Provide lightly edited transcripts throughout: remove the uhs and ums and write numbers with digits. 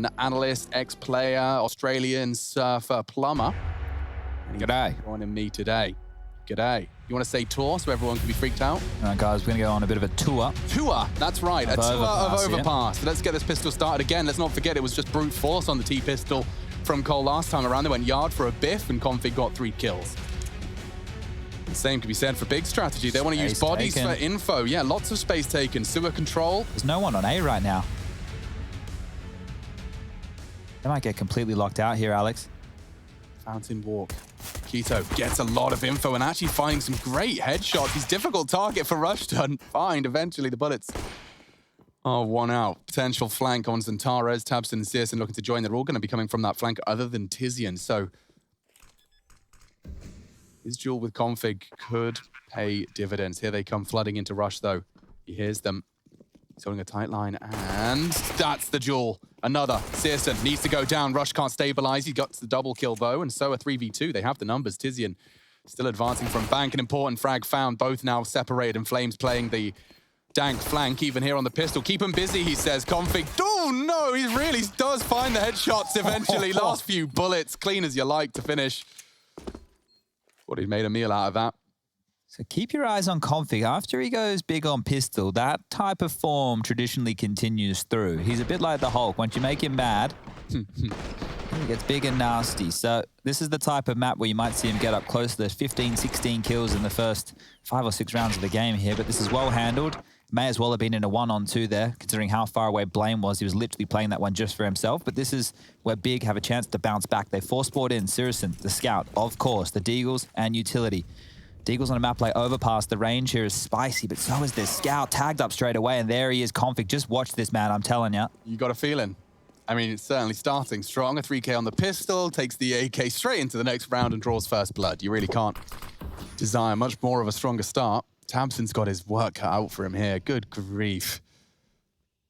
An analyst, ex-player, Australian surfer, plumber. G'day. Joining me today. G'day. You want to say tour so everyone can be freaked out? All right, guys, we're going to go on a bit of a tour. Tour, that's right. A tour of Overpass. Yeah. Let's get this pistol started again. Let's not forget it was just brute force on the T-pistol from Cole last time around. They went yard for a biff and Config got 3 kills. The same can be said for big strategy. They want to use bodies for info. Yeah, lots of space taken. Sewer control. There's no one on A right now. They might get completely locked out here, Alex. Fountain walk. Keto gets a lot of info and actually finding some great headshots. He's difficult target for Rush to find eventually the bullets. Oh, 1 out. Potential flank on Zantares, Tabson, and CSGO looking to join. They're all going to be coming from that flank other than Tizian. So his duel with Config could pay dividends. Here they come flooding into Rush, though. He hears them. He's holding a tight line, and that's the duel. Another. Searson needs to go down. Rush can't stabilize. He got the double kill, though, and so a 3v2. They have the numbers. Tizian still advancing from bank. An important frag found. Both now separated, and Flames playing the dank flank, even here on the pistol. Keep him busy, he says. Config. Oh, no, he really does find the headshots eventually. Last few bullets, clean as you like to finish. What, he made a meal out of that. So keep your eyes on Config. After he goes big on pistol, that type of form traditionally continues through. He's a bit like the Hulk. Once you make him mad, he gets big and nasty. So this is the type of map where you might see him get up close to those 15, 16 kills in the first 5 or 6 rounds of the game here. But this is well handled. May as well have been in a 1-on-2 there, considering how far away Blame was. He was literally playing that one just for himself. But this is where Big have a chance to bounce back. They force-board in Sirison, the Scout, of course, the Deagles, and Utility. Deagles on a map like Overpass, the range here is spicy, but so is this Scout tagged up straight away, and there he is, Config. Just watch this, man, I'm telling you. You got a feeling. I mean, it's certainly starting strong. A 3K on the pistol, takes the AK straight into the next round and draws first blood. You really can't desire much more of a stronger start. Tamsin's got his work cut out for him here. Good grief.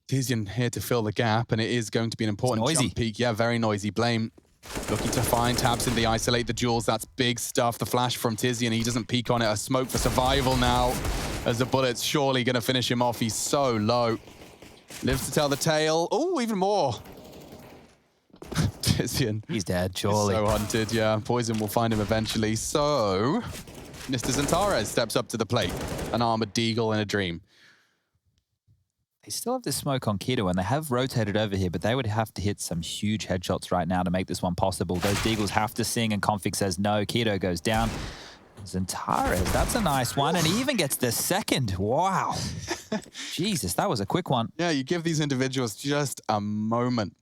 Tizian here to fill the gap, and it is going to be an important jump peak. Yeah, very noisy. Blame looking to find Tabson. They isolate the jewels. That's big stuff. The flash from Tizian. He doesn't peek on it. A smoke for survival now, as the bullet's surely going to finish him off. He's so low. Lives to tell the tale. Oh, even more. Tizian. He's dead, surely. So hunted, yeah. Poison will find him eventually. So Mr. Zantares steps up to the plate. An armored Deagle in a dream. They still have this smoke on Keto, and they have rotated over here, but they would have to hit some huge headshots right now to make this one possible. Those Deagles have to sing, and Config says no. Keto goes down. Zantares, that's a nice one, and he even gets the second. Wow. Jesus, that was a quick one. Yeah, you give these individuals just a moment,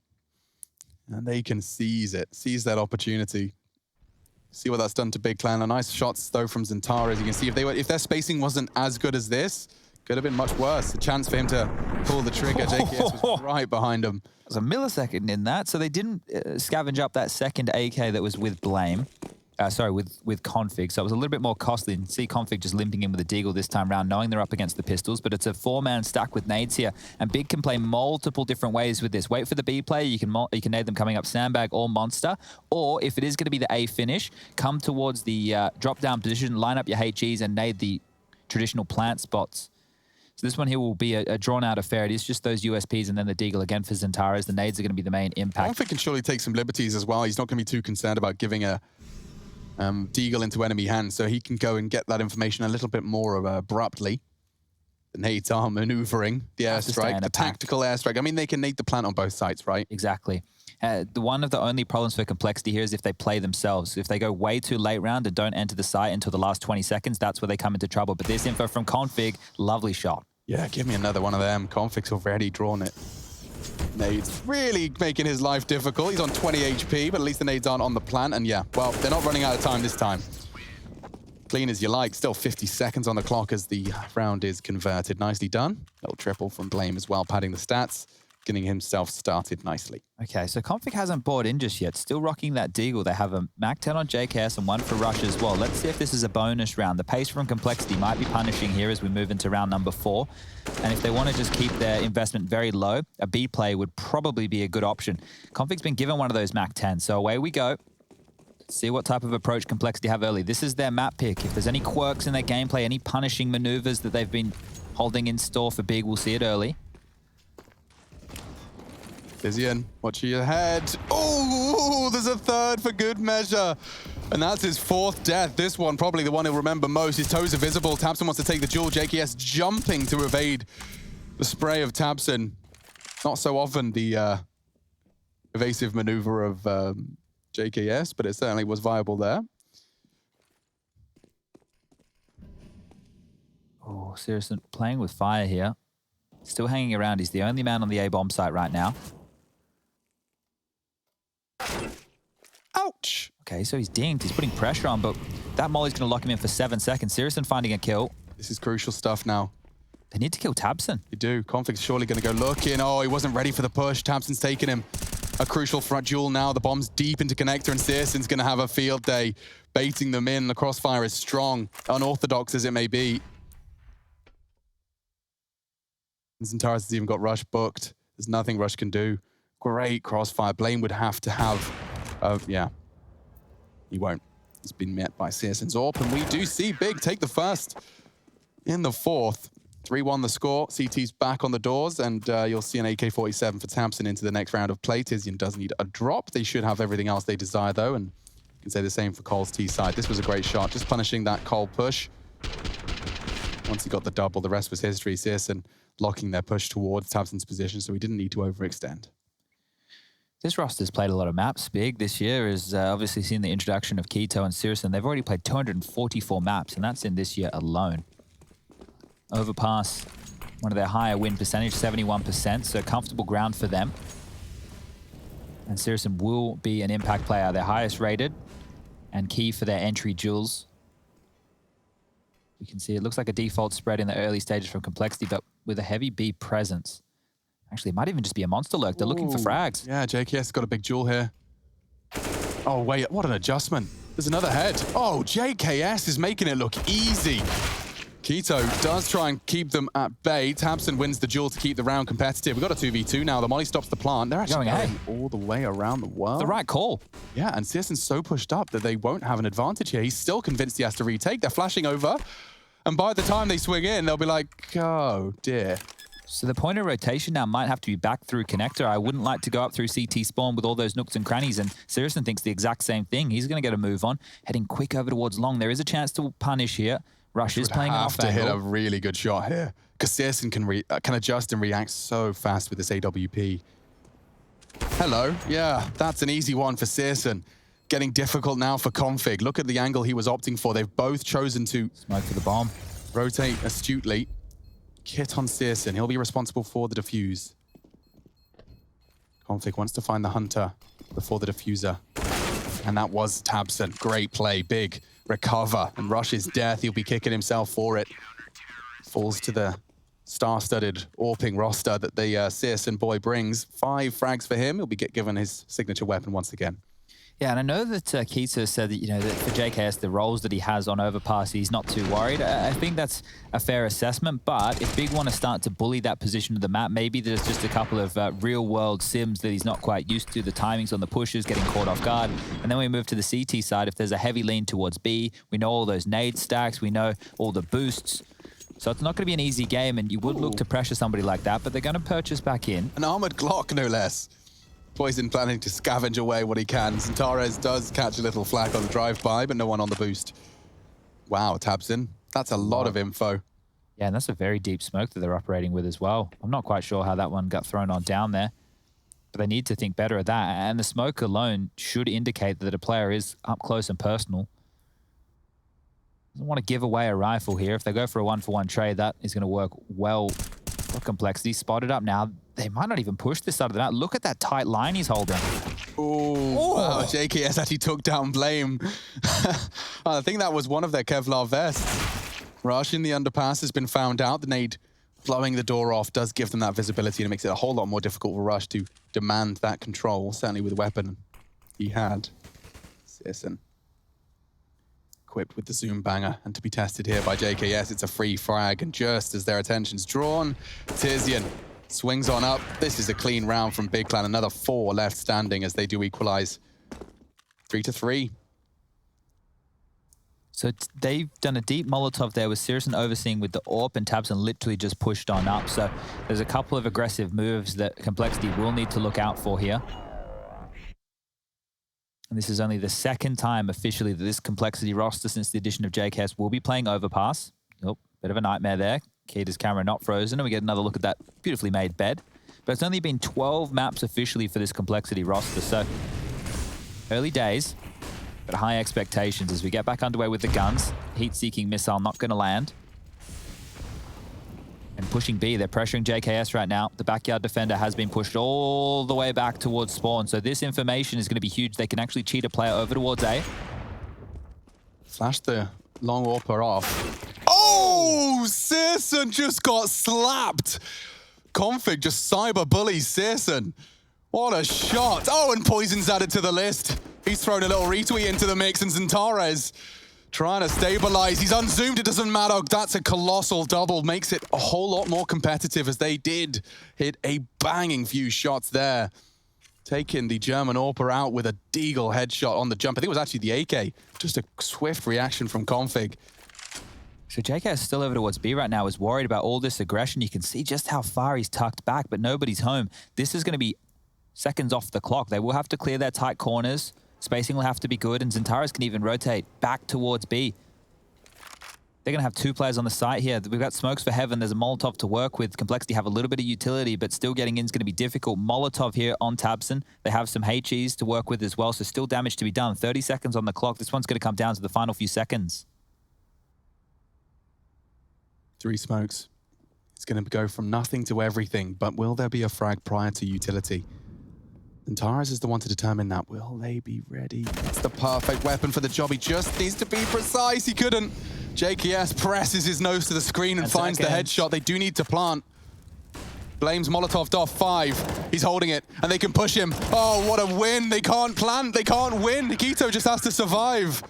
and they can seize it, seize that opportunity. See what that's done to Big Clan. A nice shots, though, from Zantares. You can see if their spacing wasn't as good as this, could have been much worse. A chance for him to pull the trigger. JKS was right behind him. There's a millisecond in that, so they didn't scavenge up that second AK that was with Blame. Sorry, with Config, so it was a little bit more costly. You can see Config just limping in with a Deagle this time round, knowing they're up against the pistols, but it's a 4-man stack with nades here, and Big can play multiple different ways with this. Wait for the B play, you can nade them coming up Sandbag or Monster, or if it is going to be the A finish, come towards the drop-down position, line up your HEs, and nade the traditional plant spots. So this one here will be a drawn-out affair. It is just those USPs and then the Deagle again for Zantares. The nades are going to be the main impact. Config can surely take some liberties as well. He's not going to be too concerned about giving a Deagle into enemy hands, so he can go and get that information a little bit more abruptly. The nades are maneuvering the airstrike, the tactical airstrike. I mean, they can nade the plant on both sides, right? Exactly. One of the only problems for Complexity here is if they play themselves. If they go way too late round and don't enter the site until the last 20 seconds, that's where they come into trouble. But this info from Config, lovely shot. Yeah, give me another one of them. Config's already drawn it. Nades really making his life difficult. He's on 20 HP, but at least the nades aren't on the plant. And yeah, well, they're not running out of time this time. Clean as you like. Still 50 seconds on the clock as the round is converted. Nicely done. Little triple from Blame as well, padding the stats. Getting himself started nicely. Okay, so Config hasn't bought in just yet. Still rocking that Deagle. They have a Mac 10 on JKS and one for Rush as well. Let's see if this is a bonus round. The pace from Complexity might be punishing here as we move into round number 4. And if they want to just keep their investment very low, a B play would probably be a good option. Config's been given one of those Mac 10, so away we go. See what type of approach Complexity have early. This is their map pick. If there's any quirks in their gameplay, any punishing maneuvers that they've been holding in store for Big, we'll see it early. Vizian, watch your head. Oh, there's a third for good measure. And that's his fourth death. This one, probably the one he'll remember most. His toes are visible. tabseN wants to take the duel. JKS jumping to evade the spray of tabseN. Not so often the evasive maneuver of JKS, but it certainly was viable there. Oh, seriously, playing with fire here. Still hanging around. He's the only man on the A-bomb site right now. Ouch! Okay, so he's dinged. He's putting pressure on, but that molly's going to lock him in for 7 seconds. seriously finding a kill. This is crucial stuff now. They need to kill tabseN. You do. Config's surely going to go looking. Oh, he wasn't ready for the push. tabseN's taken him. A crucial front duel now. The bomb's deep into connector, and serious's going to have a field day, baiting them in. The crossfire is strong, unorthodox as it may be. Xantares has even got Rush booked. There's nothing Rush can do. Great crossfire. Blaine would have to have... yeah. He won't. He's been met by CSGO's AWP, and we do see Big take the first in the fourth. 3-1 the score. CT's back on the doors, and you'll see an AK-47 for tabseN into the next round of play. Tizian does need a drop. They should have everything else they desire, though, and you can say the same for Cole's T side. This was a great shot, just punishing that Cole push. Once he got the double, the rest was history. CSGO locking their push towards tabseN's position, so he didn't need to overextend. This roster's played a lot of maps. Big this year has obviously seen the introduction of Keto and seriousn. They've already played 244 maps, and that's in this year alone. Overpass, one of their higher win percentage, 71%, so comfortable ground for them. And seriousn will be an impact player, their highest rated, and key for their entry duels. You can see it looks like a default spread in the early stages from Complexity, but with a heavy B presence. Actually, it might even just be a monster lurk. They're looking for frags. Yeah, JKS got a big duel here. Oh, wait, what an adjustment. There's another head. Oh, JKS is making it look easy. Keto does try and keep them at bay. tabseN wins the duel to keep the round competitive. We've got a 2v2 now. The molly stops the plant. They're actually going all the way around the world. The right call. Yeah, and CSGO's so pushed up that they won't have an advantage here. He's still convinced he has to retake. They're flashing over. And by the time they swing in, they'll be like, oh, dear. So the point of rotation now might have to be back through connector. I wouldn't like to go up through CT spawn with all those nooks and crannies, and seriousn thinks the exact same thing. He's going to get a move on, heading quick over towards long. There is a chance to punish here. Rush is playing an off angle. Have to hit a really good shot here, because CSGO can adjust and react so fast with this AWP. Hello. Yeah, that's an easy one for CSGO. Getting difficult now for Config. Look at the angle he was opting for. They've both chosen to smoke for the bomb. Rotate astutely. Kit on CSGO. He'll be responsible for the defuse. Config wants to find the hunter before the diffuser. And that was tabseN. Great play. Big recover. And Rush's death. He'll be kicking himself for it. Falls to the star-studded AWPing roster that the CSGO boy brings. 5 frags for him. He'll be given his signature weapon once again. Yeah, and I know that Keto said that, you know, that for JKS, the roles that he has on Overpass, he's not too worried. I think that's a fair assessment, but if Big want to start to bully that position of the map, maybe there's just a couple of real-world sims that he's not quite used to, the timings on the pushes, getting caught off guard. And then we move to the CT side. If there's a heavy lean towards B, we know all those nade stacks, we know all the boosts. So it's not going to be an easy game, and you would look to pressure somebody like that, but they're going to purchase back in. An armored Glock, no less. Poison planning to scavenge away what he can. Xantares does catch a little flak on the drive-by, but no one on the boost. Wow, tabseN. That's a lot of info. Yeah, and that's a very deep smoke that they're operating with as well. I'm not quite sure how that one got thrown on down there, but they need to think better of that. And the smoke alone should indicate that a player is up close and personal. Doesn't want to give away a rifle here. If they go for a 1-for-1 trade, that is going to work well for Complexity. Spotted up now. They might not even push this side of the map. Look at that tight line he's holding. Oh, wow. JKS actually took down Blame. I think that was one of their Kevlar vests. Rush in the underpass has been found out. The nade blowing the door off does give them that visibility, and it makes it a whole lot more difficult for Rush to demand that control, certainly with the weapon he had. CSGO equipped with the Zoom banger, and to be tested here by JKS, it's a free frag, and just as their attention's drawn, Tizian swings on up. This is a clean round from Big Clan. Another 4 left standing as they do equalize. 3-3. So they've done a deep Molotov there with Sirison overseeing with the AWP, and tabseN literally just pushed on up. So there's a couple of aggressive moves that Complexity will need to look out for here. And this is only the second time officially that this Complexity roster since the addition of JKS will be playing Overpass. Oh, bit of a nightmare there. Kita's camera not frozen, and we get another look at that beautifully made bed. But it's only been 12 maps officially for this Complexity roster, so early days, but high expectations as we get back underway with the guns. Heat-seeking missile not going to land. And pushing B, they're pressuring JKS right now. The backyard defender has been pushed all the way back towards spawn, so this information is going to be huge. They can actually cheat a player over towards A. Flash the long AWPer off. Oh, CSGO just got slapped. Config just cyber bullies CSGO. What a shot. Oh, and Poison's added to the list. He's thrown a little retweet into the mix, and Zantares trying to stabilize. He's unzoomed, it doesn't matter. That's a colossal double. Makes it a whole lot more competitive as they did hit a banging few shots there. Taking the German AWPer out with a deagle headshot on the jump. I think it was actually the AK. Just a swift reaction from Config. So JKS still over towards B right now, is worried about all this aggression. You can see just how far he's tucked back, but nobody's home. This is going to be seconds off the clock. They will have to clear their tight corners. Spacing will have to be good, and Zantares can even rotate back towards B. They're going to have two players on the site here. We've got smokes for Heaven. There's a Molotov to work with. Complexity have a little bit of utility, but still getting in is going to be difficult. Molotov here on tabseN. They have some HEs to work with as well, so still damage to be done. 30 seconds on the clock. This one's going to come down to the final few seconds. 3 smokes. It's going to go from nothing to everything, but will there be a frag prior to utility? And Taras is the one to determine that. Will they be ready? It's the perfect weapon for the job. He just needs to be precise. He couldn't. JKS presses his nose to the screen and finds the headshot. They do need to plant. Blames Molotov off 5. He's holding it, and they can push him. Oh, what a win. They can't plant. They can't win. Nikito just has to survive.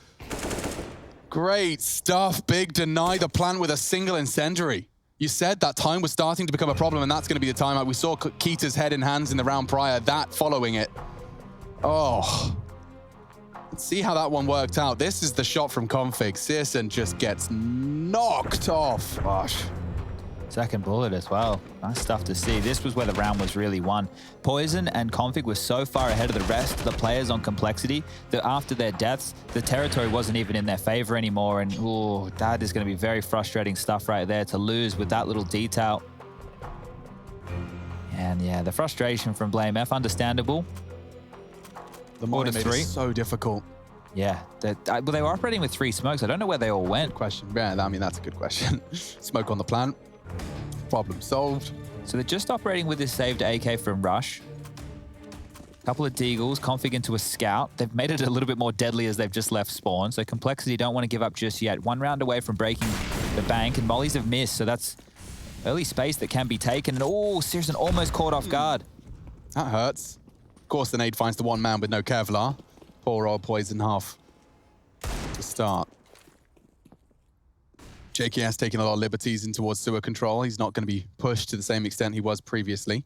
Great stuff. Big deny the plant with a single incendiary. You said that time was starting to become a problem, and that's going to be the time. We saw Kita's head in hands in the round prior, that following it. Oh. Let's see how that one worked out. This is the shot from Config. CSGO just gets knocked off. Gosh. Second bullet as well. Nice stuff to see. This was where the round was really won. Poison and Config were so far ahead of the rest of the players on Complexity that after their deaths, the territory wasn't even in their favor anymore. And ooh, that is going to be very frustrating stuff right there to lose with that little detail. And yeah, the frustration from Blame F, understandable. The mortar made it so difficult. Yeah, well, they were operating with 3 smokes. I don't know where they all went. Good question. Yeah, I mean, that's a good question. Smoke on the plant. Problem solved. So they're just operating with this saved AK from Rush. Couple of deagles, Config into a scout. They've made it a little bit more deadly as they've just left spawn. So Complexity don't want to give up just yet. 1 round away from breaking the bank, and mollies have missed. So that's early space that can be taken. And oh, CSGO almost caught off guard. That hurts. Of course, the nade finds the 1 man with no Kevlar. Poor old Poison half to start. JKS taking a lot of liberties in towards sewer control. He's not going to be pushed to the same extent he was previously.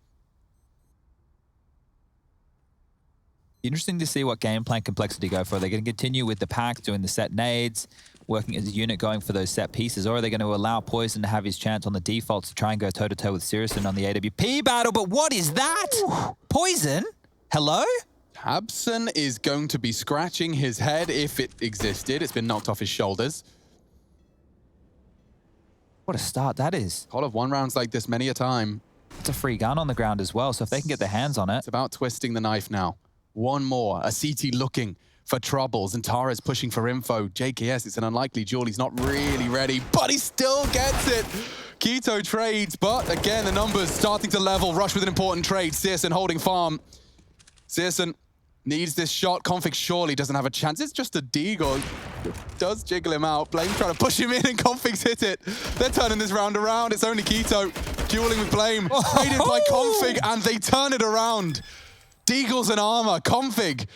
Interesting to see what game plan Complexity go for. They're going to continue with the pack, doing the set nades, working as a unit, going for those set pieces, or are they going to allow Poison to have his chance on the defaults to try and go toe-to-toe with Sirison on the AWP battle? But what is that? Ooh. Poison? Hello? tabseN is going to be scratching his head if it existed. It's been knocked off his shoulders. What a start that is. Call of 1 rounds like this many a time. It's a free gun on the ground as well, so if they can get their hands on it. It's about twisting the knife now. 1 more. A CT looking for troubles, and Tara's pushing for info. JKS, it's an unlikely duel. He's not really ready, but he still gets it. Keto trades, but again, the numbers starting to level. Rush with an important trade. CSGO holding farm. CSGO needs this shot. Config surely doesn't have a chance. It's just a deagle. Does jiggle him out. Blame trying to push him in, and Config's hit it. They're turning this round around. It's only Keto dueling with Blame. Traded by Config, and they turn it around. Deagles and armor. Config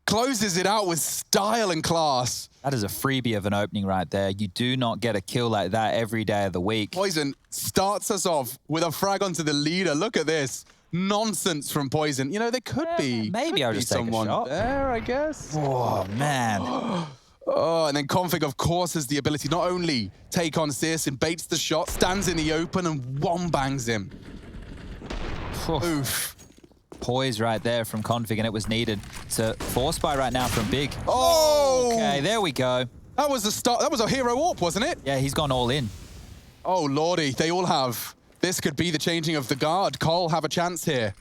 closes it out with style and class. That is a freebie of an opening right there. You do not get a kill like that every day of the week. Poison starts us off with a frag onto the leader. Look at this. Nonsense from Poison. You know, there could be maybe I'll just take a shot there, I guess. Oh, man. Oh, and then Config, of course, has the ability to not only take on Searson, baits the shot, stands in the open, and one bangs him. Oof. Poise right there from Config, and it was needed. So force buy right now from Big. Oh! Okay, there we go. That was the start. That was a hero AWP, wasn't it? Yeah, he's gone all in. Oh, lordy, they all have. This could be the changing of the guard. Cole have a chance here.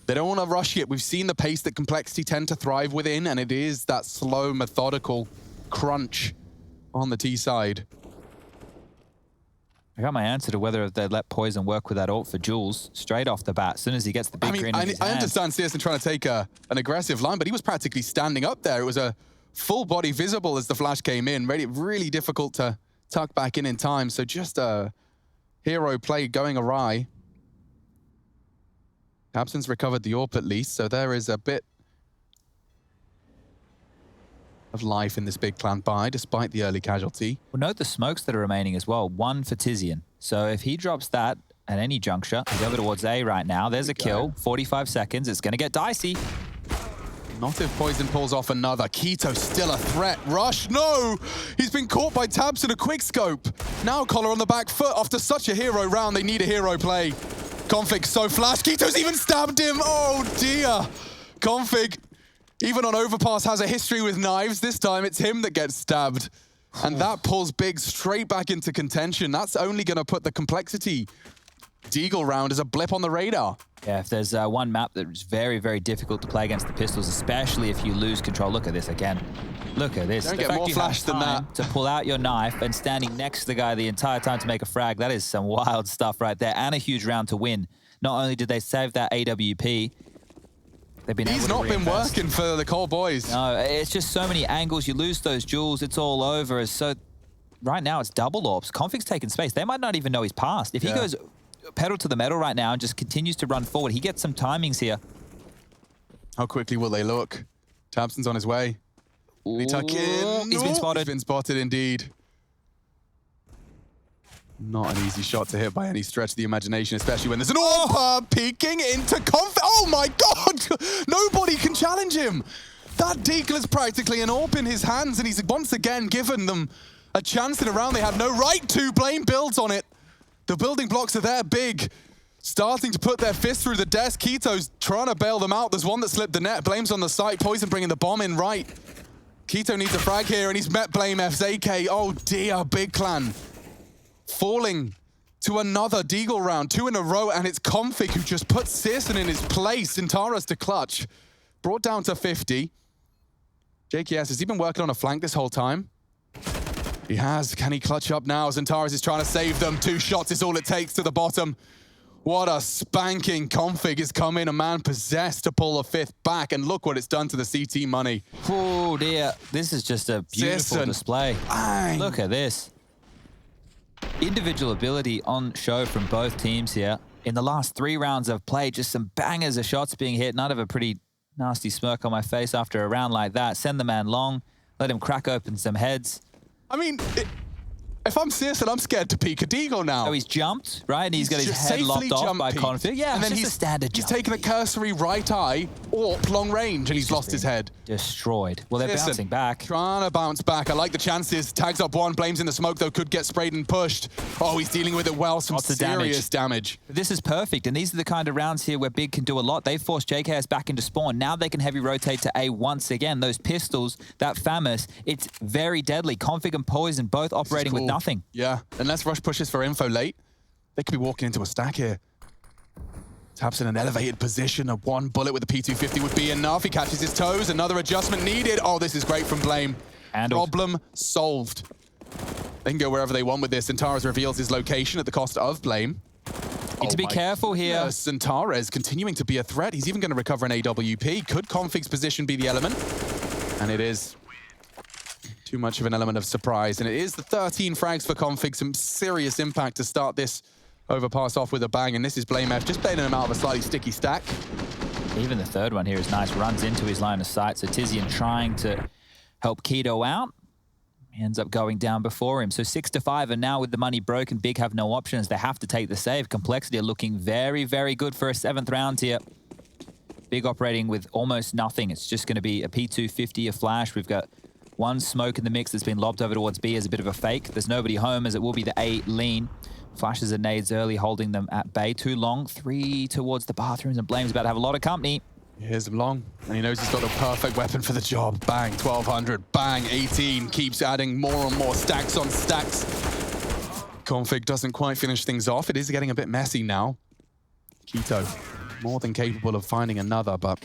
They don't want to rush it. We've seen the pace that Complexity tend to thrive within, and it is that slow, methodical crunch on the T side. I got my answer to whether they'd let Poison work with that ult for Jules straight off the bat. As soon as he gets the big green in his I hand. understand Searson trying to take an aggressive line, but he was practically standing up there. It was a full body visible as the flash came in. Really difficult to tuck back in time. So just a hero play going awry. Absence recovered the AWP at least, so there is a bit of life in this big plant buy, despite the early casualty. Well, note the smokes that are remaining as well. One for Tizian. So if he drops that at any juncture, he's over towards A right now. There's a kill. 45 seconds. It's going to get dicey. Not if Poison pulls off another. Keto still a threat. Rush, no! He's been caught by Tabs in a quick scope. Now Collar on the back foot. After such a hero round, they need a hero play. Config so flash. Keto's even stabbed him. Oh dear. Config, even on Overpass, has a history with knives. This time it's him that gets stabbed. And that pulls Big straight back into contention. That's only going to put the Complexity Deagle round as a blip on the radar. Yeah, if there's one map that's very, very difficult to play against the Pistols, especially if you lose control. Look at this again. Look at this. Don't get more flash than that. To pull out your knife and standing next to the guy the entire time to make a frag, that is some wild stuff right there. And a huge round to win. Not only did they save that AWP, they've been He's not been working for the Cole boys. No, it's just so many angles. You lose those jewels, it's all over. So right now it's double AWPs. Config's taking space. They might not even know he's passed. If he goes pedal to the metal right now and just continues to run forward, he gets some timings here. How quickly will they look? Tabson's on his way. He tuck in. He's been spotted. He's been spotted indeed. Not an easy shot to hit by any stretch of the imagination, especially when there's an AWP peeking into Config. Oh my God! Nobody can challenge him. That Deagle is practically an AWP in his hands, and he's once again given them a chance in a round they had no right to. Blame builds on it. The building blocks are there, Big. Starting to put their fist through the desk. Keto's trying to bail them out. There's one that slipped the net. Blame's on the site. Poison bringing the bomb in right. Keto needs a frag here, and he's met Blame F's AK. Oh dear, Big Clan. Falling to another Deagle round. 2 in a row, and it's Config who just puts Searson in his place. Zintara's to clutch. Brought down to 50. JKS, has he been working on a flank this whole time? He has. Can he clutch up now? Zintara's is trying to save them. 2 shots is all it takes to the bottom. What a spanking. Config has come in, a man possessed to pull a 5th back, and look what it's done to the CT money. Oh dear, this is just a beautiful display. Bang. Look at this. Individual ability on show from both teams here. In the last 3 rounds of play, just some bangers of shots being hit. None of a pretty nasty smirk on my face after a round like that. Send the man long, let him crack open some heads. I mean, if I'm Searson, I'm scared to peek a Deagle now. So he's jumped, right? And he's got his head lopped off by Config. Yeah, and then he's a standard jump. He's taken a cursory right eye, AWP long range, and he's lost his head. Destroyed. Well, they're Searson bouncing back. Trying to bounce back. I like the chances. Tags up one, Blames in the smoke, though, could get sprayed and pushed. Oh, he's dealing with it well. Some serious damage. This is perfect, and these are the kind of rounds here where Big can do a lot. They forced JKS back into spawn. Now they can heavy rotate to A once again. Those pistols, that FAMAS, it's very deadly. Config and Poison both operating with nothing. Yeah, unless Rush pushes for info late, they could be walking into a stack here. Taps in an elevated position. A 1 bullet with the P250 would be enough. He catches his toes. Another adjustment needed. Oh, this is great from Blame. Problem solved. They can go wherever they want with this. Zintara's reveals his location at the cost of Blame. Need to be careful here. Zintara's continuing to be a threat. He's even going to recover an AWP. Could Config's position be the element? And it is. Too much of an element of surprise. And it is the 13 frags for Config. Some serious impact to start this Overpass off with a bang. And this is Blame F just bailing him out of a slightly sticky stack. Even the 3rd one here is nice. Runs into his line of sight. So Tizian trying to help Keto out. He ends up going down before him. So 6-5, and now with the money broken, Big have no options. They have to take the save. Complexity are looking very, very good for a 7th round here. Big operating with almost nothing. It's just going to be a P250, a flash. We've got One smoke in the mix that's been lobbed over towards B as a bit of a fake. There's nobody home as it will be the A lean. Flashes and nades early, holding them at bay. Too long. 3 towards the bathrooms, and Blame's about to have a lot of company. Here's him long, and he knows he's got the perfect weapon for the job. Bang, 1200, bang, 18. Keeps adding more and more stacks on stacks. Config doesn't quite finish things off. It is getting a bit messy now. Keto, more than capable of finding another, but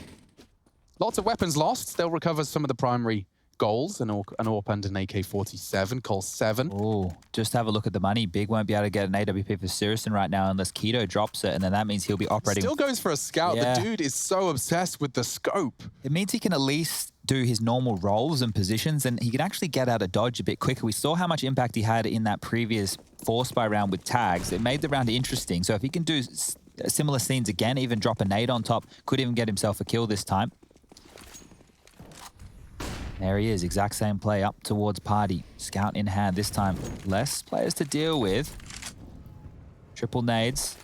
lots of weapons lost. They'll recover some of the primary goals, an AWP and an AK-47, Col 7. Oh, just have a look at the money. Big won't be able to get an AWP for Sirison right now unless Keto drops it, and then that means he'll be operating. Still goes for a scout. Yeah. The dude is so obsessed with the scope. It means he can at least do his normal roles and positions, and he can actually get out of dodge a bit quicker. We saw how much impact he had in that previous force by round with tags. It made the round interesting. So if he can do similar scenes again, even drop a nade on top, could even get himself a kill this time. There he is, exact same play up towards Party. Scout in hand this time. Less players to deal with. Triple nades.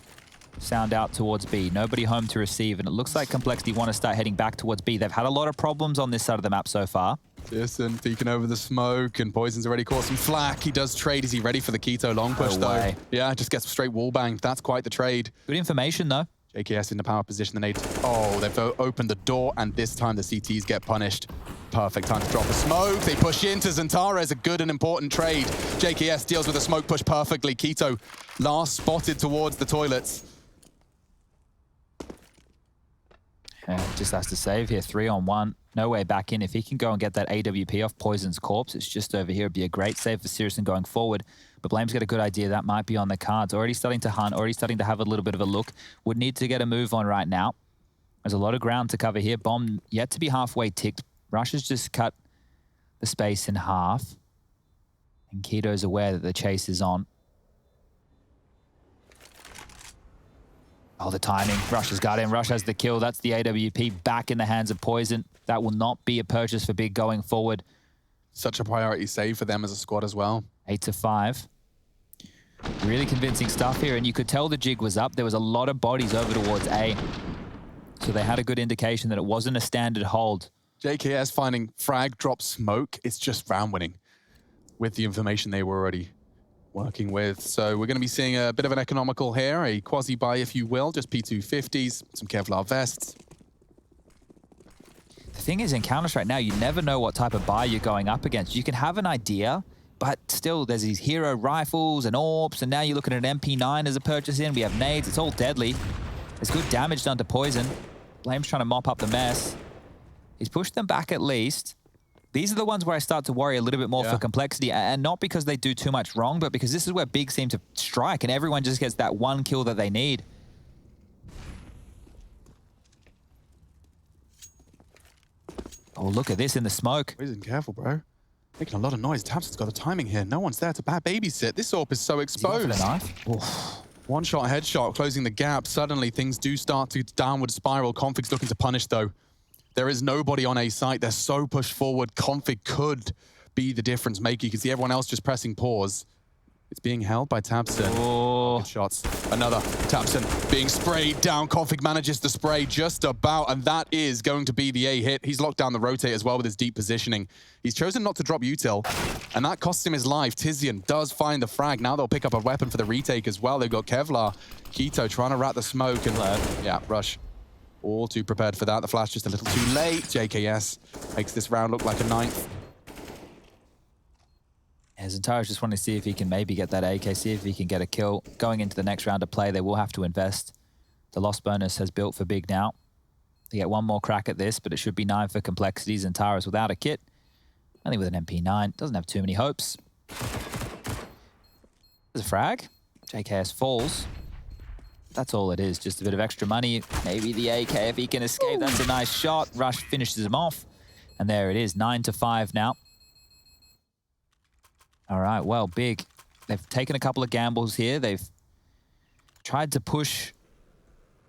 Sound out towards B. Nobody home to receive, and it looks like Complexity want to start heading back towards B. They've had a lot of problems on this side of the map so far. Listen, peeking over the smoke, and Poison's already caught some flack. He does trade. Is he ready for the Keto long push, though? Yeah, just gets straight wall bang. That's quite the trade. Good information, though. JKS in the power position. The nade. Oh, they've opened the door, and this time the CTs get punished. Perfect time to drop a smoke. They push into Zantara. A good and important trade. JKS deals with the smoke push perfectly. Keto last spotted towards the toilets. Yeah, just has to save here. 3-on-1. No way back in. If he can go and get that AWP off Poison's corpse, it's just over here. It'd be a great save for Sirison going forward. But Blame's got a good idea. That might be on the cards. Already starting to hunt. Already starting to have a little bit of a look. Would need to get a move on right now. There's a lot of ground to cover here. Bomb yet to be halfway ticked. Rush has just cut the space in half. And Keto's aware that the chase is on. Oh, the timing. Rush has got him. Rush has the kill. That's the AWP back in the hands of Poison. That will not be a purchase for Big going forward. Such a priority save for them as a squad as well. 8-5. Really convincing stuff here, and you could tell the jig was up. There was a lot of bodies over towards A. So they had a good indication that it wasn't a standard hold. JKS finding frag, drop, smoke. It's just round winning with the information they were already working with. So we're going to be seeing a bit of an economical here, a quasi-buy, if you will, just P250s, some Kevlar vests. The thing is, in Counter-Strike now, you never know what type of buy you're going up against. You can have an idea, but still there's these hero rifles and AWPs, and now you're looking at an MP9 as a purchase in. We have nades. It's all deadly. There's good damage done to Poison. Blame's trying to mop up the mess. He's pushed them back at least. These are the ones where I start to worry a little bit more for Complexity, and not because they do too much wrong, but because this is where Big seem to strike, and everyone just gets that one kill that they need. Oh, look at this in the smoke. Poison, careful, bro. Making a lot of noise. Tabs has got the timing here. No one's there to babysit. This AWP is so exposed. Is he going for the knife? One shot headshot, closing the gap. Suddenly, things do start to downward spiral. Config's looking to punish, though. There is nobody on A site. They're so pushed forward. Config could be the difference maker. You can see everyone else just pressing pause. It's being held by Tabson. Oh. Good shots. Another. Tabson being sprayed down. Config manages the spray just about, and that is going to be the A hit. He's locked down the rotate as well with his deep positioning. He's chosen not to drop util, and that costs him his life. Tizian does find the frag. Now they'll pick up a weapon for the retake as well. They've got Kevlar. Keto trying to rat the smoke, and yeah, Rush. All too prepared for that. The flash just a little too late. JKS makes this round look like a 9th. Zantara just wanting to see if he can maybe get that AK, see if he can get a kill. Going into the next round of play, they will have to invest. The loss bonus has built for Big now. They get one more crack at this, but it should be 9 for Complexity. Zantara's without a kit. Only with an MP9. Doesn't have too many hopes. There's a frag. JKS falls. That's all it is. Just a bit of extra money. Maybe the AK if he can escape. Ooh. That's a nice shot. Rush finishes him off. And there it is. 9-5 now. All right, well, Big. They've taken a couple of gambles here. They've tried to push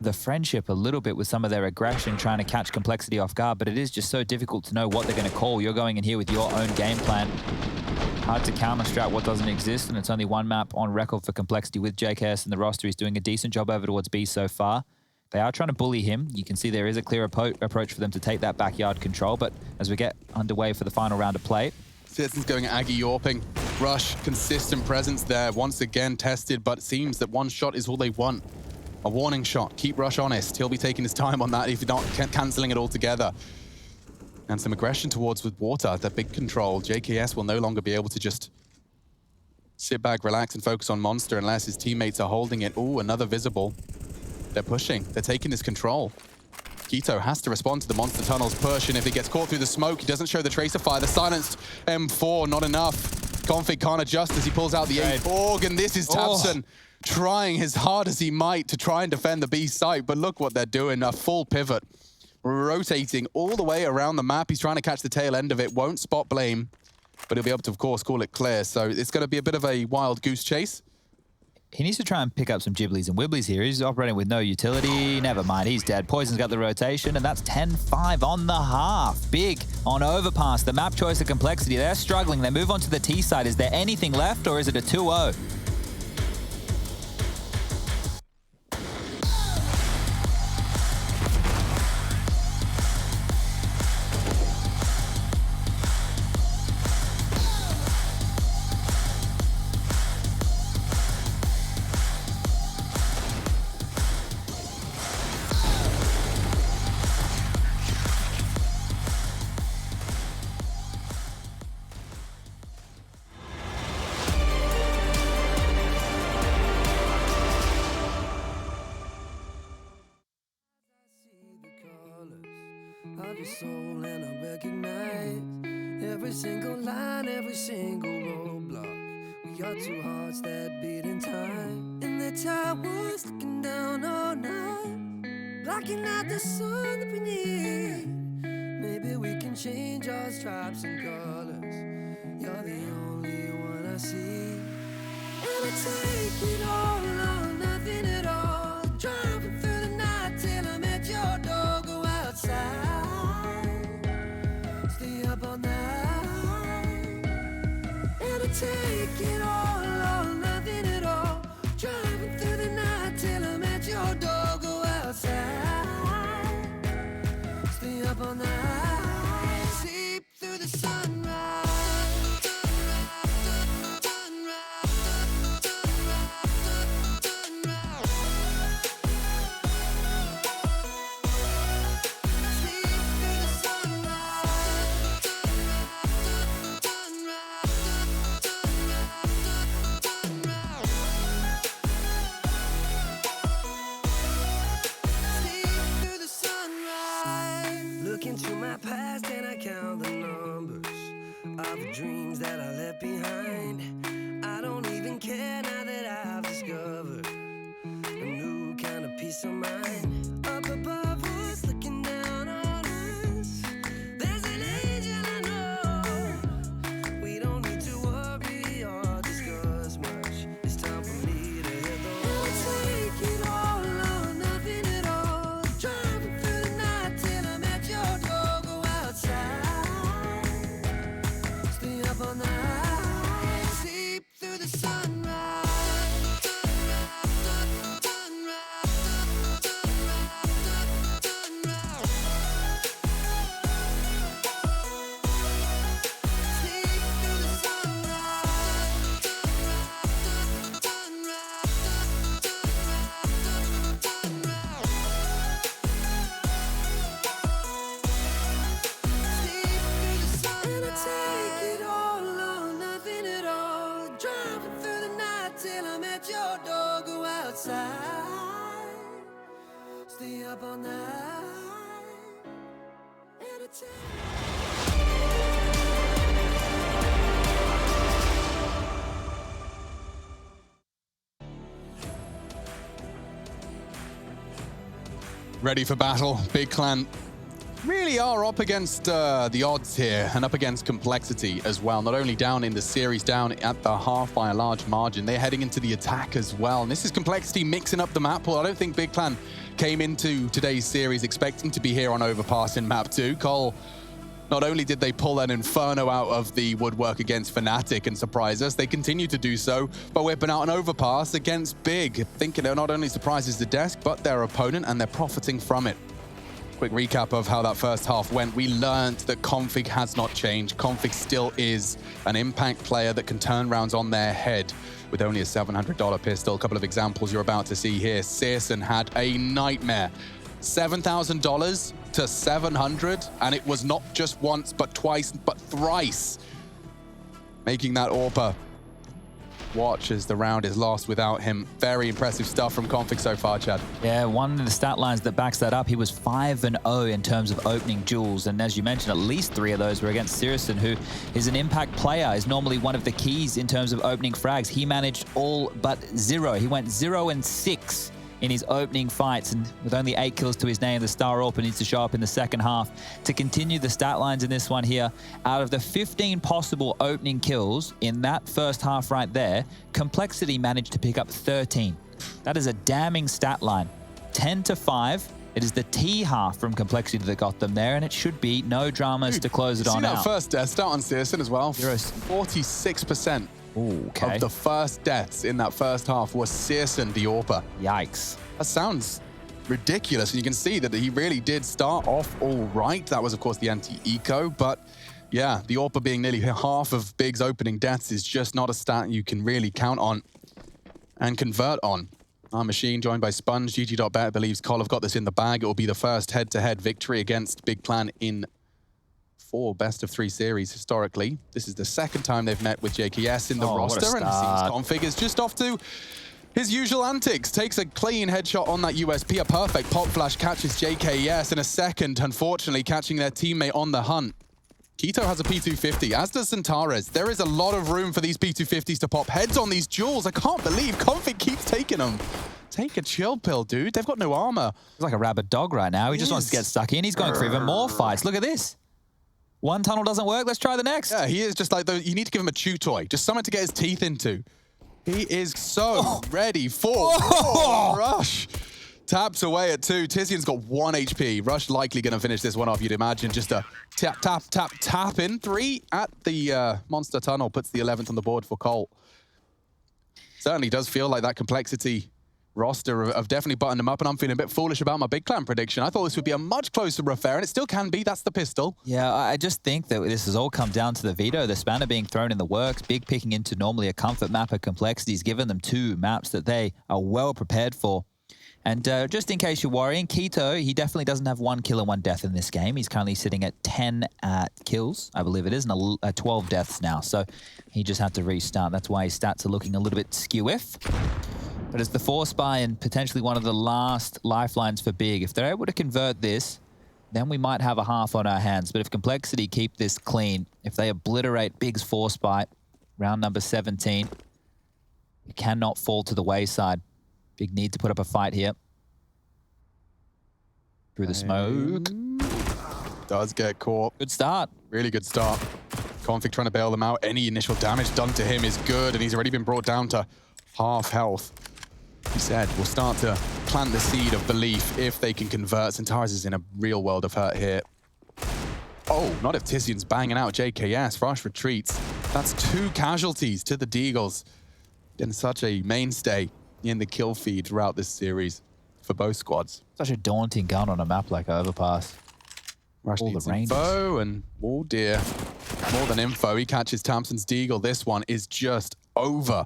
the friendship a little bit with some of their aggression, trying to catch Complexity off guard, but it is just so difficult to know what they're going to call. You're going in here with your own game plan. Hard to counter-strat what doesn't exist, and it's only one map on record for Complexity with JKS in the roster. He's doing a decent job over towards B so far. They are trying to bully him. You can see there is a clear approach for them to take that backyard control, but as we get underway for the final round of play, Citizens going Aggie Yorping. Rush, consistent presence there. Once again tested, but it seems that one shot is all they want. A warning shot. Keep Rush honest. He'll be taking his time on that if not cancelling it altogether. And some aggression towards with water. That big control. JKS will no longer be able to just sit back, relax, and focus on Monster unless his teammates are holding it. Ooh, another visible. They're pushing. They're taking this control. Quito has to respond to the Monster Tunnel's push, and if he gets caught through the smoke, he doesn't show the tracer fire. The silenced M4, not enough. Config can't adjust as he pulls out the A-Borg, and this is Tapson trying as hard as he might to try and defend the B site, but look what they're doing, a full pivot. Rotating all the way around the map. He's trying to catch the tail end of it, won't spot blame, but he'll be able to, of course, call it clear. So it's going to be a bit of a wild goose chase. He needs to try and pick up some gibblies and wibblies here. He's operating with no utility. Never mind, he's dead. Poison's got the rotation, and that's 10-5 on the half. Big on Overpass. The map choice of complexity. They're struggling. They move on to the T side. Is there anything left, or is it a 2-0? Of your soul, and I recognize every single line, every single roadblock. We got two hearts that beat in time, and the towers looking down all night, blocking out the sun that we need. Maybe we can change our stripes and colors. You're the only one I see, and I take it all or nothing at all. Driving through the night till I'm at your door. Go outside. Up all night, and I take it all or nothing at all. Driving through the night till I'm at your door. Go outside, stay up all night, sleep through the sunrise. Into my past and I count the numbers of the dreams that I left behind. I don't even care now that I've discovered a new kind of peace of mind. Up above us, looking down on us, there's an angel I know. We don't need to worry or discuss much. It's time for me to hit the road. Take it all or nothing at all. Driving through the night till I'm at your door. Go outside, stay up all night, sleep through the sunrise. Stay up all night, and it's Ready for battle. Big Clan really are up against the odds here and up against complexity as well. Not only down in the series, down at the half by a large margin, they're heading into the attack as well. And this is complexity mixing up the map. Well, I don't think Big Clan came into today's series expecting to be here on Overpass in map 2. Cole, not only did they pull an Inferno out of the woodwork against Fnatic and surprise us, they continue to do so by whipping out an Overpass against Big. Thinking it not only surprises the desk, but their opponent, and they're profiting from it. Quick recap of how that first half went. We learned that Config has not changed. Config still is an impact player that can turn rounds on their head with only a $700 pistol. A couple of examples you're about to see here. Searson had a nightmare. $7,000 to 700, and it was not just once, but twice, but thrice, making that AWPer watch as the round is lost without him. Very impressive stuff from Config so far, Chad. Yeah, one of the stat lines that backs that up, he was 5-0 in terms of opening duels. And as you mentioned, at least 3 of those were against Searson, who is an impact player, is normally one of the keys in terms of opening frags. He managed all but 0. He went 0 and 6 in his opening fights, and with only 8 kills to his name, the star AWPer needs to show up in the second half to continue the stat lines in this one here. Out of the 15 possible opening kills in that first half right there, Complexity managed to pick up 13. That is a damning stat line. 10 to 5. It is the T half from Complexity that got them there, and it should be no dramas to close it on out. See that first death start on Searson as well? 46%. Okay. Of the first deaths in that first half was Searson the AWPer. Yikes. That sounds ridiculous, and you can see that he really did start off all right. That was, of course, the anti-eco, but yeah, the AWPer being nearly half of Big's opening deaths is just not a stat you can really count on and convert on. Our machine, joined by Sponge, GG.bet, believes Col have got this in the bag. It will be the first head-to-head victory against Big Plan in 4 best-of-3 series historically. This is the second time they've met with JKS in the roster, and it seems Config is just off to his usual antics. Takes a clean headshot on that USP, a perfect pop flash, catches JKS in a second, unfortunately catching their teammate on the hunt. Keto has a P250, as does Centaurus. There is a lot of room for these P250s to pop heads on these duels. I can't believe Config keeps taking them. Take a chill pill, dude. They've got no armor. He's like a rabid dog right now. He just wants to get stuck in. He's going for even more fights. Look at this. One tunnel doesn't work, let's try the next. Yeah, he is just like, you need to give him a chew toy. Just something to get his teeth into. He is so ready for Rush. Taps away at 2. Tizian's got 1 HP. Rush likely going to finish this one off, you'd imagine. Just a tap, tap, tap, tap in. 3 at the Monster Tunnel. Puts the 11th on the board for Colt. Certainly does feel like that Complexity roster have definitely buttoned him up, and I'm feeling a bit foolish about my Big Clan prediction. I thought this would be a much closer affair, and it still can be. That's the pistol. Yeah, I just think that this has all come down to the veto. The spanner being thrown in the works, Big picking into normally a comfort map of Complexities, given them 2 maps that they are well prepared for. And just in case you're worrying, Keto, he definitely doesn't have 1 kill and 1 death in this game. He's currently sitting at 10 kills, I believe it is, and 12 deaths now. So he just had to restart. That's why his stats are looking a little bit skew-if. But it's the 4 spy and potentially one of the last lifelines for Big. If they're able to convert this, then we might have a half on our hands. But if Complexity keep this clean, if they obliterate Big's 4 spy, round number 17, it cannot fall to the wayside. Big need to put up a fight here. Through the smoke. Does get caught. Good start. Really good start. Config trying to bail them out. Any initial damage done to him is good, and he's already been brought down to half health. He said we'll start to plant the seed of belief if they can convert. Centaurus is in a real world of hurt here. Oh, not if Tizian's banging out JKS. Rush retreats. That's 2 casualties to the Deagles. Been such a mainstay in the kill feed throughout this series for both squads. Such a daunting gun on a map like Overpass. Rush all needs the ranges. info, and oh dear, more than info. He catches Thompson's Deagle. This one is just over.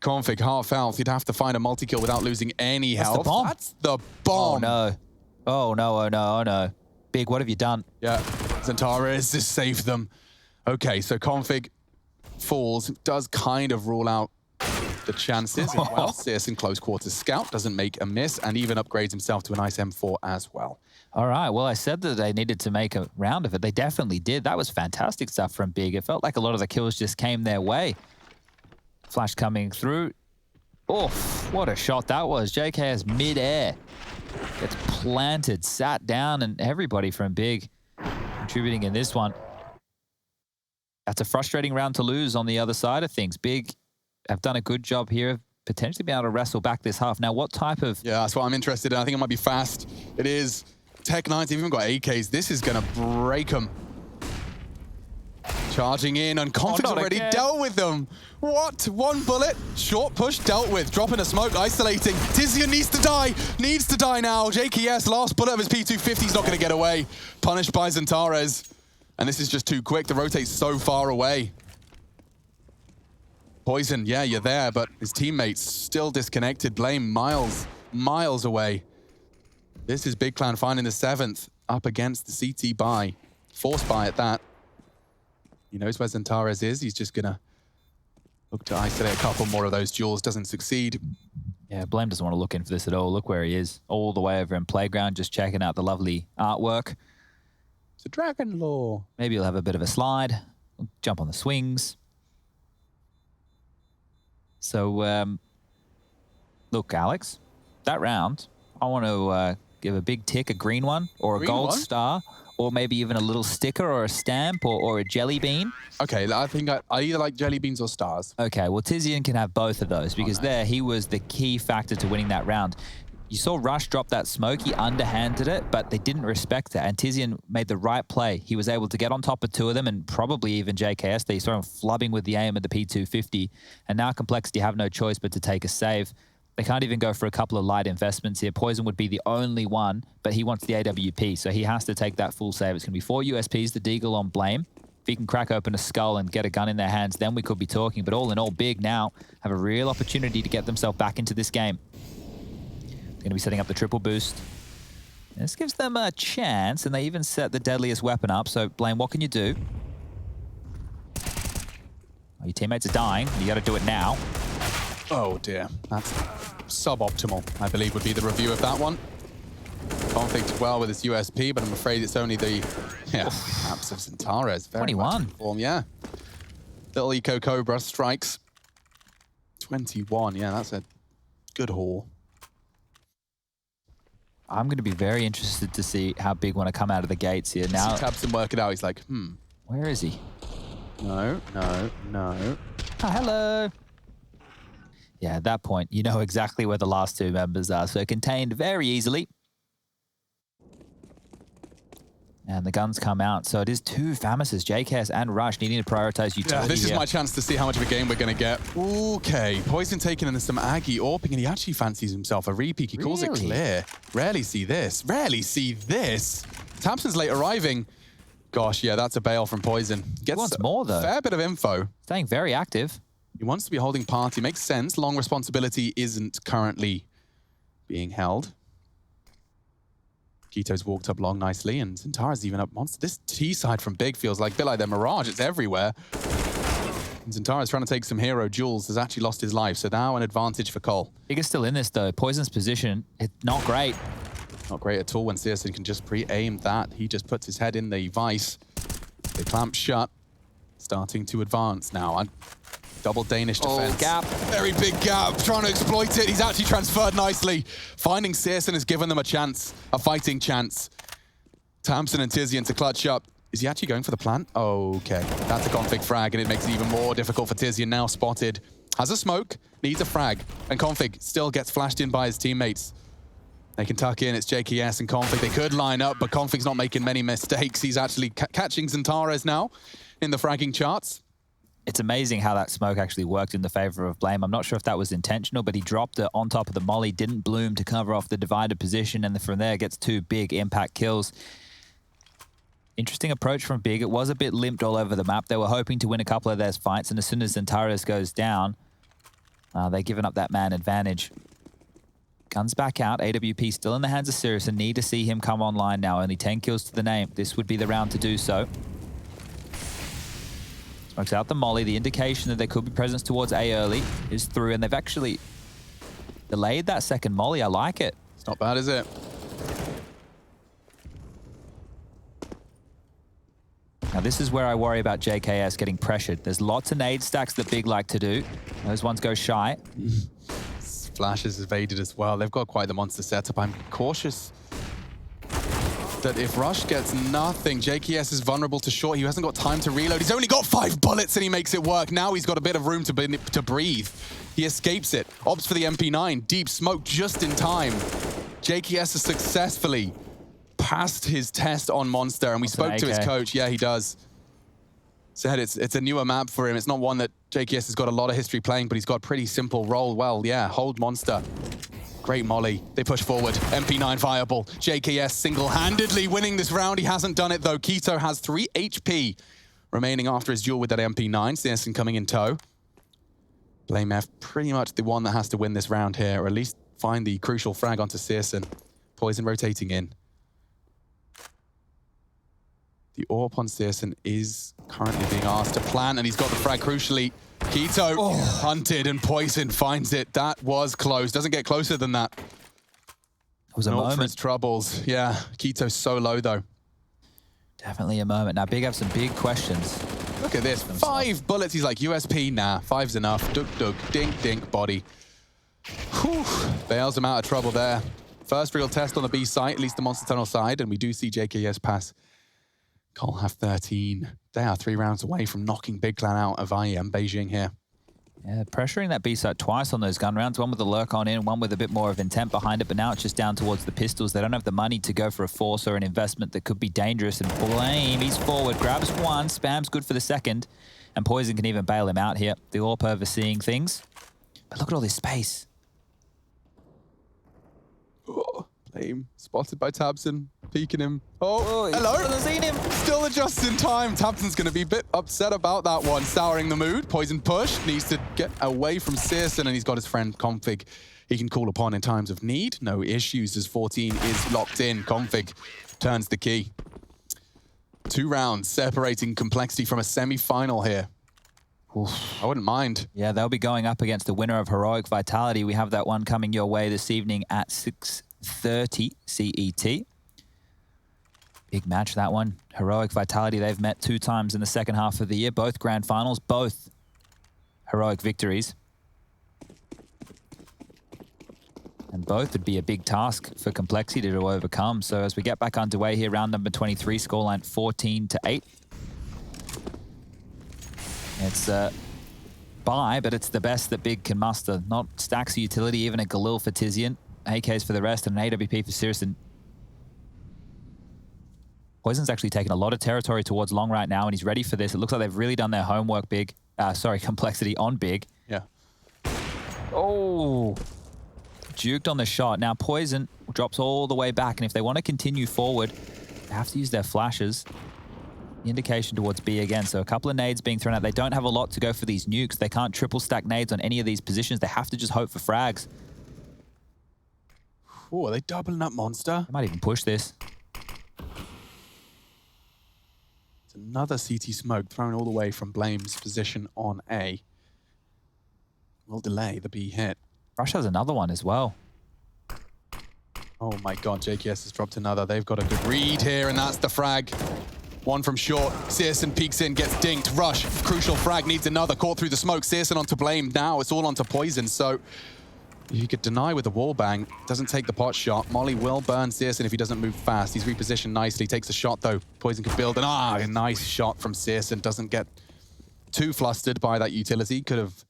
Config half health. You'd have to find a multi-kill without losing any health. The bomb. That's the bomb. Oh no. Oh no, oh no, oh no. Big, what have you done? Yeah, Centaurus just saved them. Okay, so Config falls. Does kind of rule out the chances. Well, Searson close quarters scout doesn't make a miss, and even upgrades himself to a nice M4 as well. All right, well, I said that they needed to make a round of it. They definitely did. That was fantastic stuff from Big. It felt like a lot of the kills just came their way. Flash coming through. Oh, what a shot that was. JKS mid-air. Gets planted, sat down, and everybody from Big contributing in this one. That's a frustrating round to lose on the other side of things. Big have done a good job here of potentially being able to wrestle back this half. Now, what type of... Yeah, that's what I'm interested in. I think it might be fast. It is. Tech 9's even got AKs. This is going to break them. Charging in, and Config's not already again. dealt with them. What? One bullet, short push dealt with. Dropping a smoke, isolating. Tizian needs to die now. JKS, last bullet of his P250, he's not going to get away. Punished by Xantares. And this is just too quick. The rotate's so far away. Poison, yeah, you're there, but his teammates still disconnected. Blame miles away. This is Big Clan finding the 7th up against the CT buy. Forced buy at that. He knows where Xantares is. He's just gonna look to isolate a couple more of those duels. Doesn't succeed. Yeah, Blame doesn't want to look in for this at all. Look where he is, all the way over in Playground, just checking out the lovely artwork. It's a Dragon Law. Maybe he'll have a bit of a slide, jump on the swings. So, look, Alex, that round, I want to give a big tick, a green one, or a Green gold one? star, or maybe even a little sticker or a stamp or a jelly bean. Okay, I think I either like jelly beans or stars. Okay, well, Tizian can have both of those because nice. there he was the key factor to winning that round. You saw Rush drop that smoke, he underhanded it, but they didn't respect it, and Tizian made the right play. He was able to get on top of 2 of them, and probably even JKS. They saw him flubbing with the aim of the P250, and now Complexity have no choice but to take a save. They can't even go for a couple of light investments here. Poison would be the only one, but he wants the AWP, so he has to take that full save. It's going to be 4 USPs, the Deagle on Blame. If he can crack open a skull and get a gun in their hands, then we could be talking. But all in all, Big now have a real opportunity to get themselves back into this game. They're going to be setting up the triple boost. And this gives them a chance, and they even set the deadliest weapon up. So, Blame, what can you do? Oh, your teammates are dying. You got to do it now. Oh dear, that's suboptimal, I believe would be the review of that one. Config did well with his USP, but I'm afraid it's only the perhaps of Xantares. Very 21. much in form, yeah. Little Eco Cobra strikes. 21, yeah, that's a good haul. I'm going to be very interested to see how Big want to come out of the gates here. Now, He taps and work it out. He's like, where is he? no. Oh, hello. Yeah, at that point, you know exactly where the last 2 members are, so contained very easily. And the guns come out, so it is 2 Famises, JKS and Rush, needing to prioritize utility Yeah, this is here. my chance to see how much of a game we're going to get. Okay, Poison taking in some Aggie Orping, and he actually fancies himself a repeat. He calls it Really? clear. Rarely see this. Rarely see this. Thompson's late arriving. Gosh, yeah, that's a bail from Poison. Gets wants more, though. a fair bit of info. Staying very active. He wants to be holding party. Makes sense. Long responsibility isn't currently being held. Kito's walked up long nicely, and Xantares even up monster. This T side from Big feels like a bit like their Mirage. It's everywhere. And Xantares trying to take some hero jewels, has actually lost his life, so now an advantage for Cole. Big is still in this, though. Poison's position, it's not great. Not great at all when Searson can just pre-aim that. He just puts his head in the vice. They clamp shut. Starting to advance now. And double Danish defense. Gap. Very big gap. Trying to exploit it. He's actually transferred nicely. Finding Searson has given them a chance. A fighting chance. Thompson and Tizian to clutch up. Is he actually going for the plant? Okay. That's a config frag, and it makes it even more difficult for Tizian, now spotted. Has a smoke, needs a frag, and config still gets flashed in by his teammates. They can tuck in, it's JKS and config. They could line up, but config's not making many mistakes. He's actually catching Xantares now in the fragging charts. It's amazing how that smoke actually worked in the favor of Blame. I'm not sure if that was intentional, but he dropped it on top of the molly, didn't bloom to cover off the divided position, and from there gets 2 big impact kills. Interesting approach from Big. It was a bit limped all over the map. They were hoping to win a couple of their fights, and as soon as Xantares goes down, they've given up that man advantage. Guns back out. AWP still in the hands of Sirius, and need to see him come online now. Only 10 kills to the name. This would be the round to do so. Smokes out the molly. The indication that there could be presence towards A early is through, and they've actually delayed that second molly. I like it. It's not bad, is it? Now, this is where I worry about JKS getting pressured. There's lots of nade stacks that Big like to do. Those ones go shy. Flash is evaded as well. They've got quite the monster setup. I'm cautious that if Rush gets nothing, JKS is vulnerable to short. He hasn't got time to reload. He's only got 5 bullets and he makes it work. Now he's got a bit of room to breathe. He escapes it. Opts for the MP9. Deep smoke just in time. JKS has successfully passed his test on Monster, and we spoke to his coach. Yeah, he does. Said it's a newer map for him. It's not one that JKS has got a lot of history playing, but he's got a pretty simple role. Well, yeah, hold monster. Great molly. They push forward. MP9 viable. JKS single-handedly winning this round. He hasn't done it, though. Keto has 3 HP remaining after his duel with that MP9. Searson coming in tow. Blame F pretty much the one that has to win this round here, or at least find the crucial frag onto Searson. Poison rotating in. The AWP on Searson is currently being asked to plant, and he's got the frag crucially. Keto hunted, and Poison finds it. That was close. Doesn't get closer than that. It was a moment. His troubles. Yeah, Keto's so low, though. Definitely a moment. Now, Big have some big questions. Look at this. 5 bullets. He's like, USP, nah. 5's enough. Dunk, dunk, dink, dink, body. Whew. Bails him out of trouble there. First real test on the B site, at least the Monster Tunnel side, and we do see JKS pass Cole have 13. They are 3 rounds away from knocking Big Clan out of IEM Beijing here. Yeah, pressuring that B site twice on those gun rounds, one with the lurk on in, one with a bit more of intent behind it, but now it's just down towards the pistols. They don't have the money to go for a force or an investment that could be dangerous, and Blame, he's forward, grabs one, spam's good for the second, and Poison can even bail him out here. The AWP overseeing things. But look at all this space. Oh, Blame, spotted by Tabson, peeking him. Oh, He's hello. still seen him. Still just in time. Tabson's going to be a bit upset about that one. Souring the mood. Poison push. Needs to get away from Searson, and he's got his friend Config he can call upon in times of need. No issues as 14 is locked in. Config turns the key. 2 rounds separating Complexity from a semi-final here. Oof, I wouldn't mind. Yeah, they'll be going up against the winner of Heroic Vitality. We have that one coming your way this evening at 6:30 CET. Big match, that one. Heroic Vitality, they've met 2 times in the second half of the year. Both grand finals, both Heroic victories. And both would be a big task for Complexity to overcome. So as we get back underway here, round number 23, scoreline 14-8. It's a buy, but it's the best that Big can muster. Not stacks of utility, even a Galil for Tizian. AKs for the rest, and an AWP for Searson. Poison's actually taken a lot of territory towards long right now, and he's ready for this. It looks like they've really done their homework, Complexity on Big. Yeah. Oh, juked on the shot. Now Poison drops all the way back, and if they want to continue forward, they have to use their flashes. The indication towards B again, so a couple of nades being thrown out. They don't have a lot to go for these nukes. They can't triple stack nades on any of these positions. They have to just hope for frags. Oh, are they doubling up Monster? They might even push this. It's another CT smoke thrown all the way from Blame's position on A. Will delay the B hit. Rush has another one as well. Oh my god, JKS has dropped another. They've got a good read here, and that's the frag. One from short. Searson peeks in, gets dinked. Rush, crucial frag, needs another. Caught through the smoke. Searson onto Blame. Now it's all onto Poison, so you could deny with a wall bang. Doesn't take the pot shot. Molly will burn Searson if he doesn't move fast. He's repositioned nicely. Takes a shot, though. Poison could build. And a nice shot from Searson. Doesn't get too flustered by that utility. Could have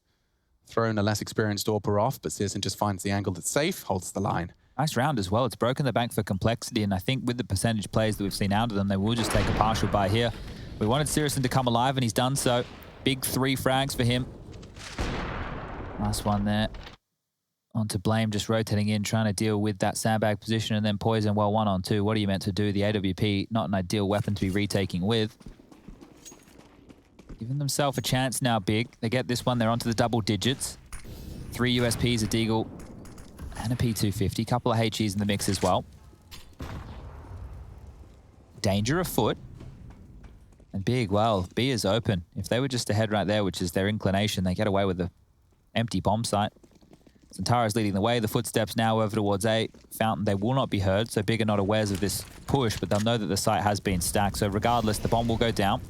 thrown a less experienced AWPer off, but Searson just finds the angle that's safe, holds the line. Nice round as well. It's broken the bank for Complexity, and I think with the percentage plays that we've seen out of them, they will just take a partial buy here. We wanted Searson to come alive, and he's done so. Big 3 frags for him. Nice one there. Onto Blame, just rotating in, trying to deal with that sandbag position, and then Poison, well, 1-on-2. What are you meant to do? The AWP, not an ideal weapon to be retaking with. Giving themselves a chance now, Big. They get this one, they're onto the double digits. 3 USPs, a Deagle, and a P250. Couple of HEs in the mix as well. Danger afoot. And Big, well, B is open. If they were just ahead right there, which is their inclination, they get away with the empty bomb site. Zantara's leading the way. The footsteps now over towards A. Fountain, they will not be heard, so Big are not aware of this push, but they'll know that the site has been stacked. So regardless, the bomb will go down,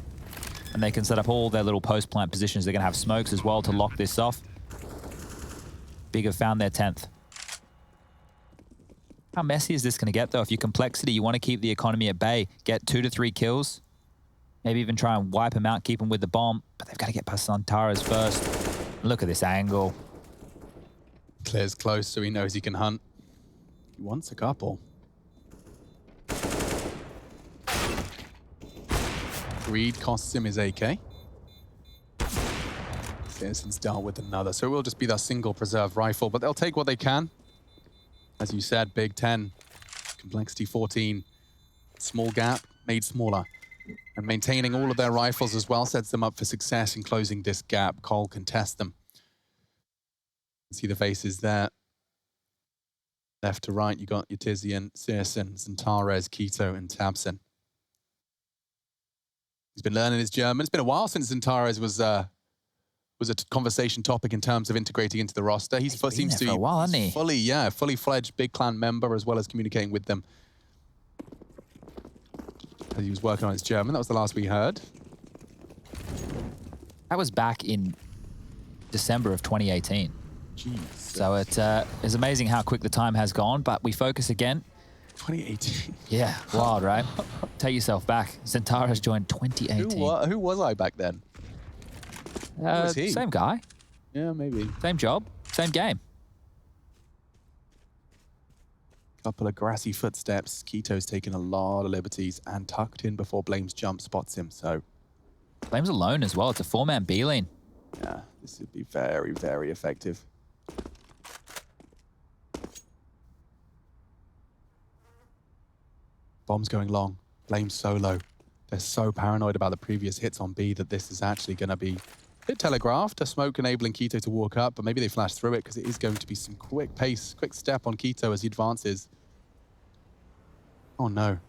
and they can set up all their little post-plant positions. They're going to have smokes as well to lock this off. Big have found their 10th. How messy is this going to get, though? If you're Complexity, you want to keep the economy at bay. Get 2 to 3 kills. Maybe even try and wipe them out, keep them with the bomb. But they've got to get past Zantara's first. Look at this angle. Clear's close, so he knows he can hunt. He wants a couple. Greed costs him his AK. Citizens dealt with another, so it will just be their single preserve rifle, but they'll take what they can. As you said, Big 10, complexity 14, small gap made smaller. And maintaining all of their rifles as well sets them up for success in closing this gap. Cole can test them. See the faces there. Left to right, you got your Tizian, Searson, Zantares, Keto, and Tabson. He's been learning his German. It's been a while since Zantares was a conversation topic in terms of integrating into the roster. He seems to be fully fledged Big Clan member, as well as communicating with them. As he was working on his German. That was the last we heard. That was back in December of 2018. Jeez. So it is amazing how quick the time has gone, but we focus again. 2018. Yeah, wild, right? Take yourself back. Zantares joined 2018. Who was I back then? Who was he? Same guy. Yeah, maybe. Same job. Same game. Couple of grassy footsteps. Keto's taken a lot of liberties and tucked in before Blame's jump spots him, so... Blame's alone as well. It's a four-man B-lane. Yeah, this would be very, very effective. Bomb's going long. Blame's solo. They're so paranoid about the previous hits on B that this is actually going to be a bit telegraphed. A smoke enabling Keto to walk up, but maybe they flash through it because it is going to be some quick pace, quick step on Keto as he advances. Oh no.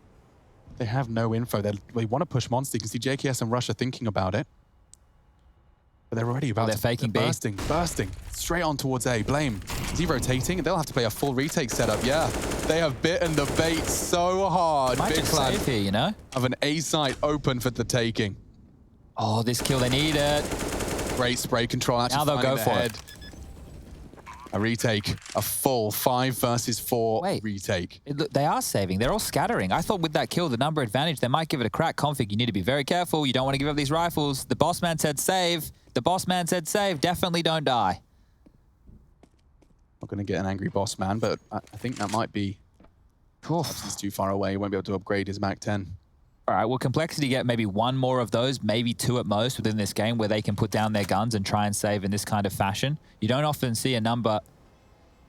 They have no info. They want to push Monster. You can see JKS and Rush are thinking about it. But they're already about they're faking B. Bursting. Straight on towards A. Blame. Is he rotating? They'll have to play a full retake setup. Yeah. They have bitten the bait so hard. Might just save here, you know? Have an A site open for the taking. Oh, this kill, they need it. Great spray control. Actually now they'll go for it. A retake. A full 5 versus 4 retake. They are saving. They're all scattering. I thought with that kill, the number advantage, they might give it a crack. Config, you need to be very careful. You don't want to give up these rifles. The boss man said save. The boss man said save. Definitely don't die. Not going to get an angry boss man, but I think that might be... He's too far away. He won't be able to upgrade his Mac 10. All right, will Complexity get maybe one more of those, maybe 2 at most within this game where they can put down their guns and try and save in this kind of fashion? You don't often see a number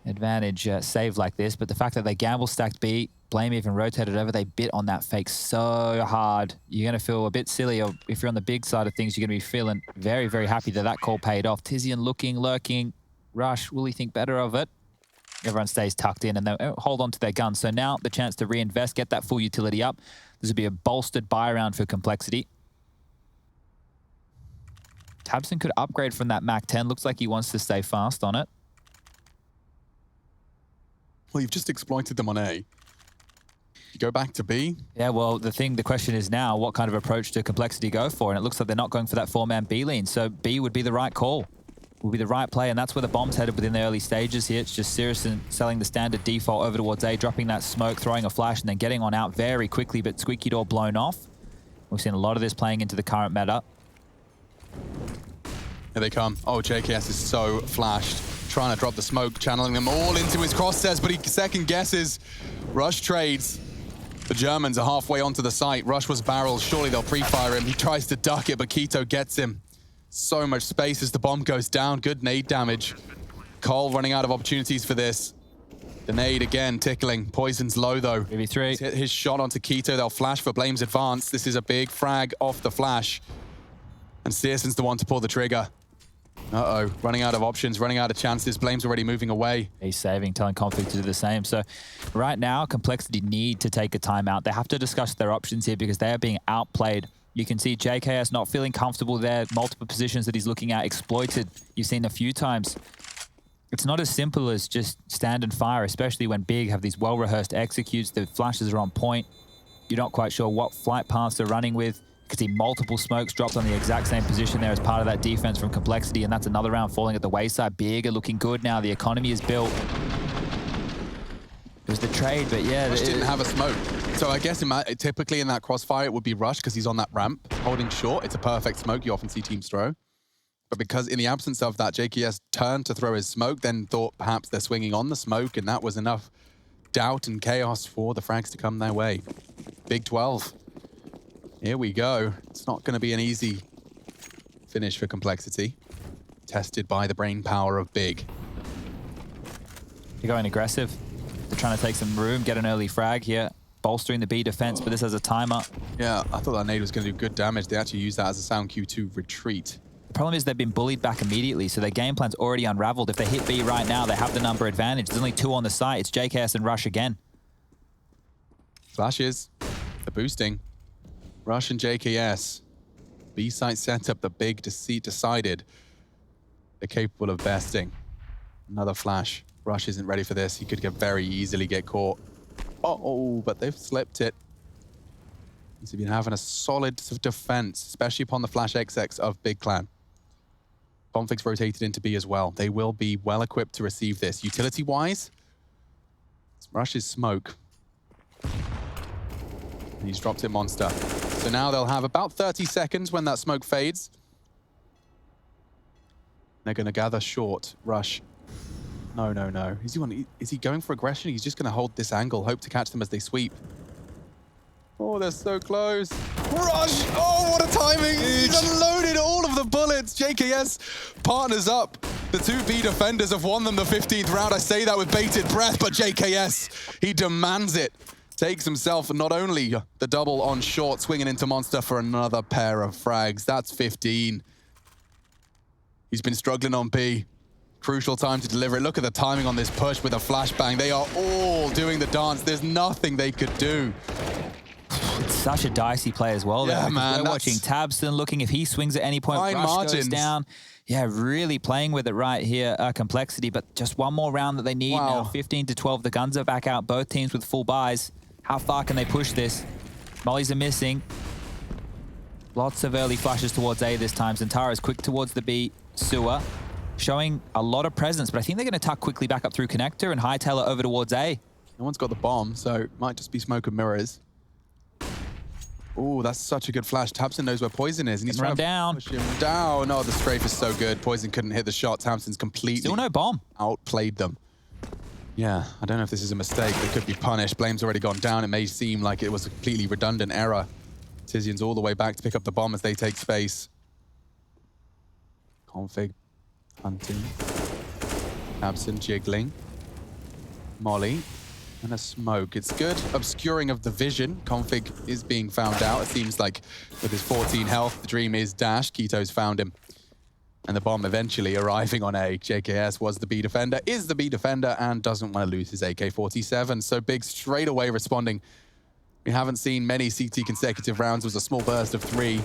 advantage save like this, but the fact that they gamble stacked B, Blame even rotated over, they bit on that fake so hard. You're going to feel a bit silly, or if you're on the big side of things, you're going to be feeling very, very happy that that call paid off. Tizian looking, lurking. Rush, will he think better of it? Everyone stays tucked in and they hold on to their guns. So now the chance to reinvest, get that full utility up. This would be a bolstered buy round for Complexity. Tabson could upgrade from that Mac 10. Looks like he wants to stay fast on it. Well, you've just exploited them on A. You go back to B? Yeah, well, the question is now, what kind of approach do Complexity go for? And it looks like they're not going for that 4-man B lane. So B would be the right call. Will be the right play, and that's where the bomb's headed within the early stages here. It's just Searson selling the standard default over towards A, dropping that smoke, throwing a flash, and then getting on out very quickly, but Squeaky Door blown off. We've seen a lot of this playing into the current meta. Here they come. Oh, JKS is so flashed. Trying to drop the smoke, channeling them all into his crosshairs, but he second guesses. Rush trades. The Germans are halfway onto the site. Rush was barreled. Surely they'll pre-fire him. He tries to duck it, but Keto gets him. So much space as the bomb goes down. Good nade damage. Cole running out of opportunities for this. The nade again tickling. Poison's low though. Maybe 3. He's hit his shot onto Keto. They'll flash for Blame's advance. This is a big frag off the flash. And Searson's the one to pull the trigger. Uh-oh. Running out of options, running out of chances. Blame's already moving away. He's saving, telling Config to do the same. So right now, Complexity need to take a timeout. They have to discuss their options here because they are being outplayed. You can see JKS not feeling comfortable there. Multiple positions that he's looking at exploited. You've seen a few times. It's not as simple as just stand and fire, especially when Big have these well-rehearsed executes. The flashes are on point. You're not quite sure what flight paths they're running with. You can see multiple smokes dropped on the exact same position there as part of that defense from Complexity, and that's another round falling at the wayside. Big are looking good now. The economy is built. It was the trade, but yeah. Rush didn't have a smoke. So I guess typically in that crossfire, it would be Rush because he's on that ramp, holding short. It's a perfect smoke. You often see teams throw. But because in the absence of that, JKS turned to throw his smoke, then thought perhaps they're swinging on the smoke, and that was enough doubt and chaos for the frags to come their way. Big 12. Here we go. It's not going to be an easy finish for Complexity. tested by the brain power of Big. They're going aggressive. They're trying to take some room, get an early frag here, bolstering the B defense, but this has a timer. Yeah, I thought that nade was going to do good damage. They actually used that as a sound cue to retreat. The problem is they've been bullied back immediately, so their game plan's already unraveled. If they hit B right now, they have the number advantage. There's only 2 on the site. It's JKS and Rush again. Flashes. The boosting. Rush and JKS. B site setup, the Big decided they're capable of besting. Another flash. Rush isn't ready for this. He could very easily get caught. Uh-oh, but they've slipped it. He's been having a solid defense, especially upon the flash XX of Big Clan. Config's rotated into B as well. They will be well equipped to receive this. Utility-wise, Rush's smoke. He's dropped it Monster. So now they'll have about 30 seconds when that smoke fades. They're going to gather short. Rush. No, no, no. Is he going for aggression? He's just going to hold this angle, hope to catch them as they sweep. Oh, they're so close. Rush! Oh, what a timing! He's unloaded all of the bullets. JKS partners up. The 2 B defenders have won them the 15th round. I say that with bated breath, but JKS, he demands it. Takes himself not only the double on short, swinging into Monster for another pair of frags. That's 15. He's been struggling on B. Crucial time to deliver it. Look at the timing on this push with a flashbang. They are all doing the dance. There's nothing they could do. It's such a dicey play as well. Yeah, man. We're watching Tabston, looking if he swings at any point. Fine Rush margins. goes down. Yeah, really playing with it right here. Complexity, but just one more round that they need now. 15 to 12. The guns are back out. Both teams with full buys. How far can they push this? Mollies are missing. Lots of early flashes towards A this time. Zentara is quick towards the B sewer, showing a lot of presence, but I think they're going to tuck quickly back up through connector and hightail it over towards A. No one's got the bomb, so it might just be smoke and mirrors. Oh, that's such a good flash. Tabson knows where Poison is, and he's trying to push him down. Oh, the strafe is so good. Poison couldn't hit the shot. Tabson's completely Still no bomb. Outplayed them. Yeah, I don't know if this is a mistake. They could be punished. Blame's already gone down. It may seem like it was a completely redundant error. Tizian's all the way back to pick up the bomb as they take space. Config hunting. Tabson jiggling. Molly. And a smoke. It's good obscuring of the vision. Config is being found out. It seems like with his 14 health, the dream is dashed. Keto's found him. And the bomb eventually arriving on A. JKS was the B defender, is the B defender, and doesn't want to lose his AK-47. So Big straight away responding. We haven't seen many CT consecutive rounds. It was a small burst of 3.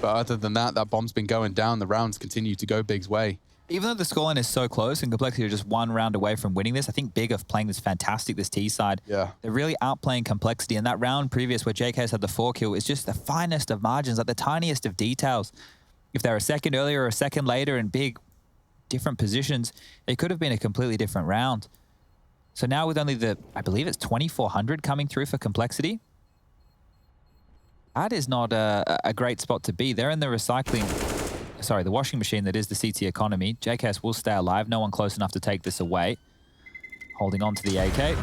But other than that, that bomb's been going down. The rounds continue to go Big's way. Even though the scoreline is so close and Complexity are just 1 round away from winning this, I think Big are playing this fantastic, this T side. Yeah. They're really outplaying Complexity. And that round previous where JKS had the 4 kill is just the finest of margins, like the tiniest of details. If they're a second earlier or a second later in Big, different positions, it could have been a completely different round. So now with only the, I believe it's 2,400 coming through for Complexity, that is not a great spot to be. They're in the the washing machine that is the CT economy. JKS will stay alive. No one close enough to take this away. Holding on to the AK.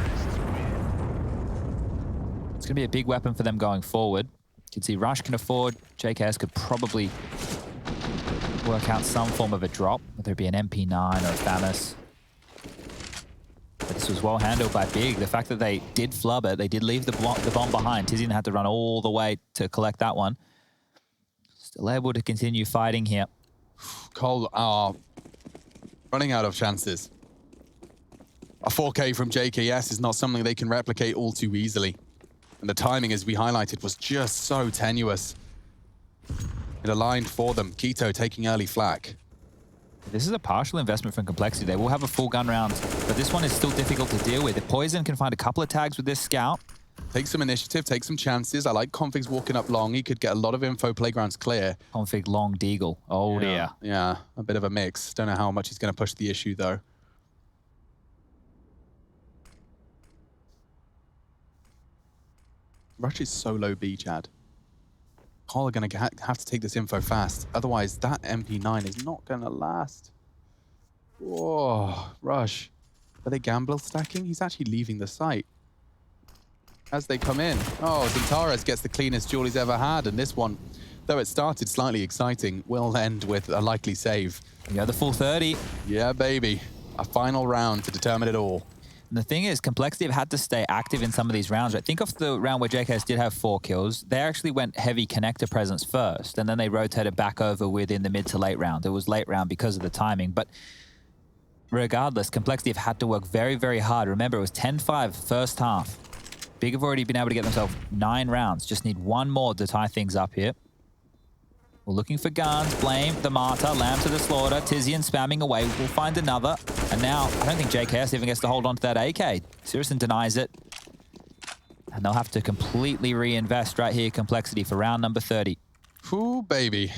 It's going to be a big weapon for them going forward. You can see Rush can afford. JKS could probably work out some form of a drop, whether it be an MP9 or a FAMAS. But this was well handled by Big. The fact that they did flub it, they did leave the bomb behind. Tizian had to run all the way to collect that one. Still able to continue fighting here. Cole are running out of chances. A 4K from JKS is not something they can replicate all too easily. And the timing, as we highlighted, was just so tenuous. It aligned for them. Keto taking early flak. This is a partial investment from Complexity. They will have a full gun round, but this one is still difficult to deal with. If Poison can find a couple of tags with this scout. Take some initiative, take some chances. I like Config's walking up long. He could get a lot of info. Playground's clear. Config long deagle. Oh dear. Yeah, a bit of a mix. Don't know how much he's going to push the issue though. Rush is so low B, Chad. Cole are going to have to take this info fast. Otherwise, that MP9 is not going to last. Oh, Rush. Are they gamble stacking? He's actually leaving the site. As they come in. Oh, Zentares gets the cleanest duel he's ever had. And this one though it started slightly exciting, will end with a likely save. You got the full 30. Yeah, baby. A final round to determine it all. And the thing is, Complexity have had to stay active in some of these rounds. Right? Think of the round where JKS did have 4 kills. They actually went heavy connector presence first, and then they rotated back over within the mid to late round. It was late round because of the timing. But regardless, Complexity have had to work very, very hard. Remember, it was 10-5 first half. Big have already been able to get themselves 9 rounds. Just need one more to tie things up here. We're looking for guns. Blame, the Martyr, Lamb to the Slaughter. Tizian spamming away. We'll find another. And now, I don't think JKS even gets to hold on to that AK. Sirison denies it. And they'll have to completely reinvest right here, Complexity, for round number 30. Ooh, baby.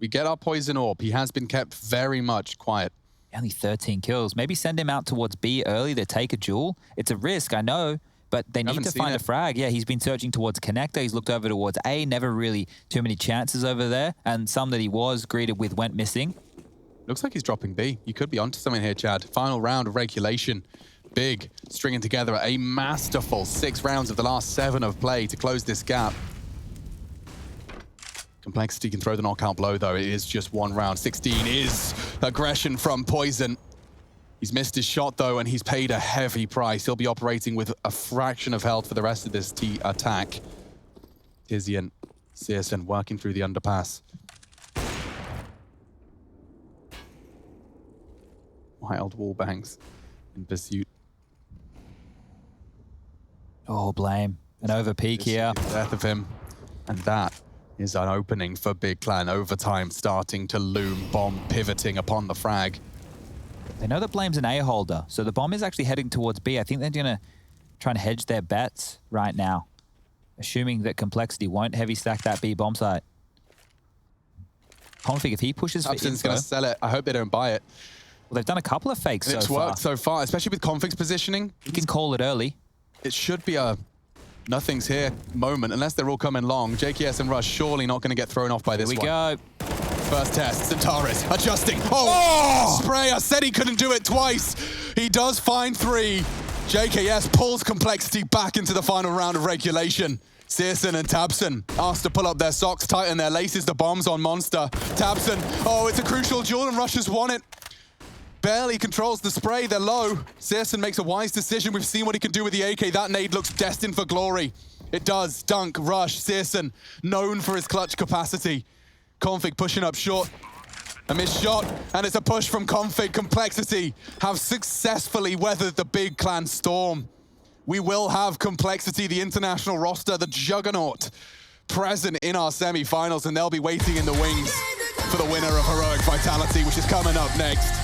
We get our poison orb. He has been kept very much quiet. Only 13 kills. Maybe send him out towards B early to take a duel. It's a risk, I know. But they need to find a frag. Yeah, he's been searching towards connector. He's looked over towards A. Never really too many chances over there. And some that he was greeted with went missing. Looks like he's dropping B. You could be onto something here, Chad. Final round of regulation. Big, stringing together a masterful 6 rounds of the last 7 of play to close this gap. Complexity can throw the knockout blow, though. It is just 1 round. 16 is aggression from Poison. He's missed his shot, though, and he's paid a heavy price. He'll be operating with a fraction of health for the rest of this attack. Tizian, Searson working through the underpass. Wild wall bangs in pursuit. Oh, Blame. An over peak here. Death of him. And that is an opening for Big Clan. Overtime starting to loom. Bomb pivoting upon the frag. They know that Blame's an A holder, so the bomb is actually heading towards B. I think they're going to try and hedge their bets right now, assuming that Complexity won't heavy stack that B bomb site. Config, if he pushes for info... Upson's going to sell it. I hope they don't buy it. Well, they've done a couple of fakes so far. It's worked so far, especially with Config's positioning. You can call it early. It should be a nothing's here moment, unless they're all coming long. JKS and Rush surely not going to get thrown off by this one. Here we go. First test, Centaurus adjusting. Oh! Spray, I said he couldn't do it twice. He does find 3. JKS pulls Complexity back into the final round of regulation. Searson and Tabson asked to pull up their socks, tighten their laces. The bomb's on Monster. Tabson, oh, it's a crucial duel and Rush has won it. Barely controls the spray, they're low. Searson makes a wise decision. We've seen what he can do with the AK. That nade looks destined for glory. It does. Dunk, Rush, Searson, known for his clutch capacity. Config pushing up short. A missed shot, and it's a push from Config. Complexity have successfully weathered the Big Clan storm. We will have Complexity, the international roster, the juggernaut, present in our semi-finals, and they'll be waiting in the wings for the winner of Heroic Vitality, which is coming up next.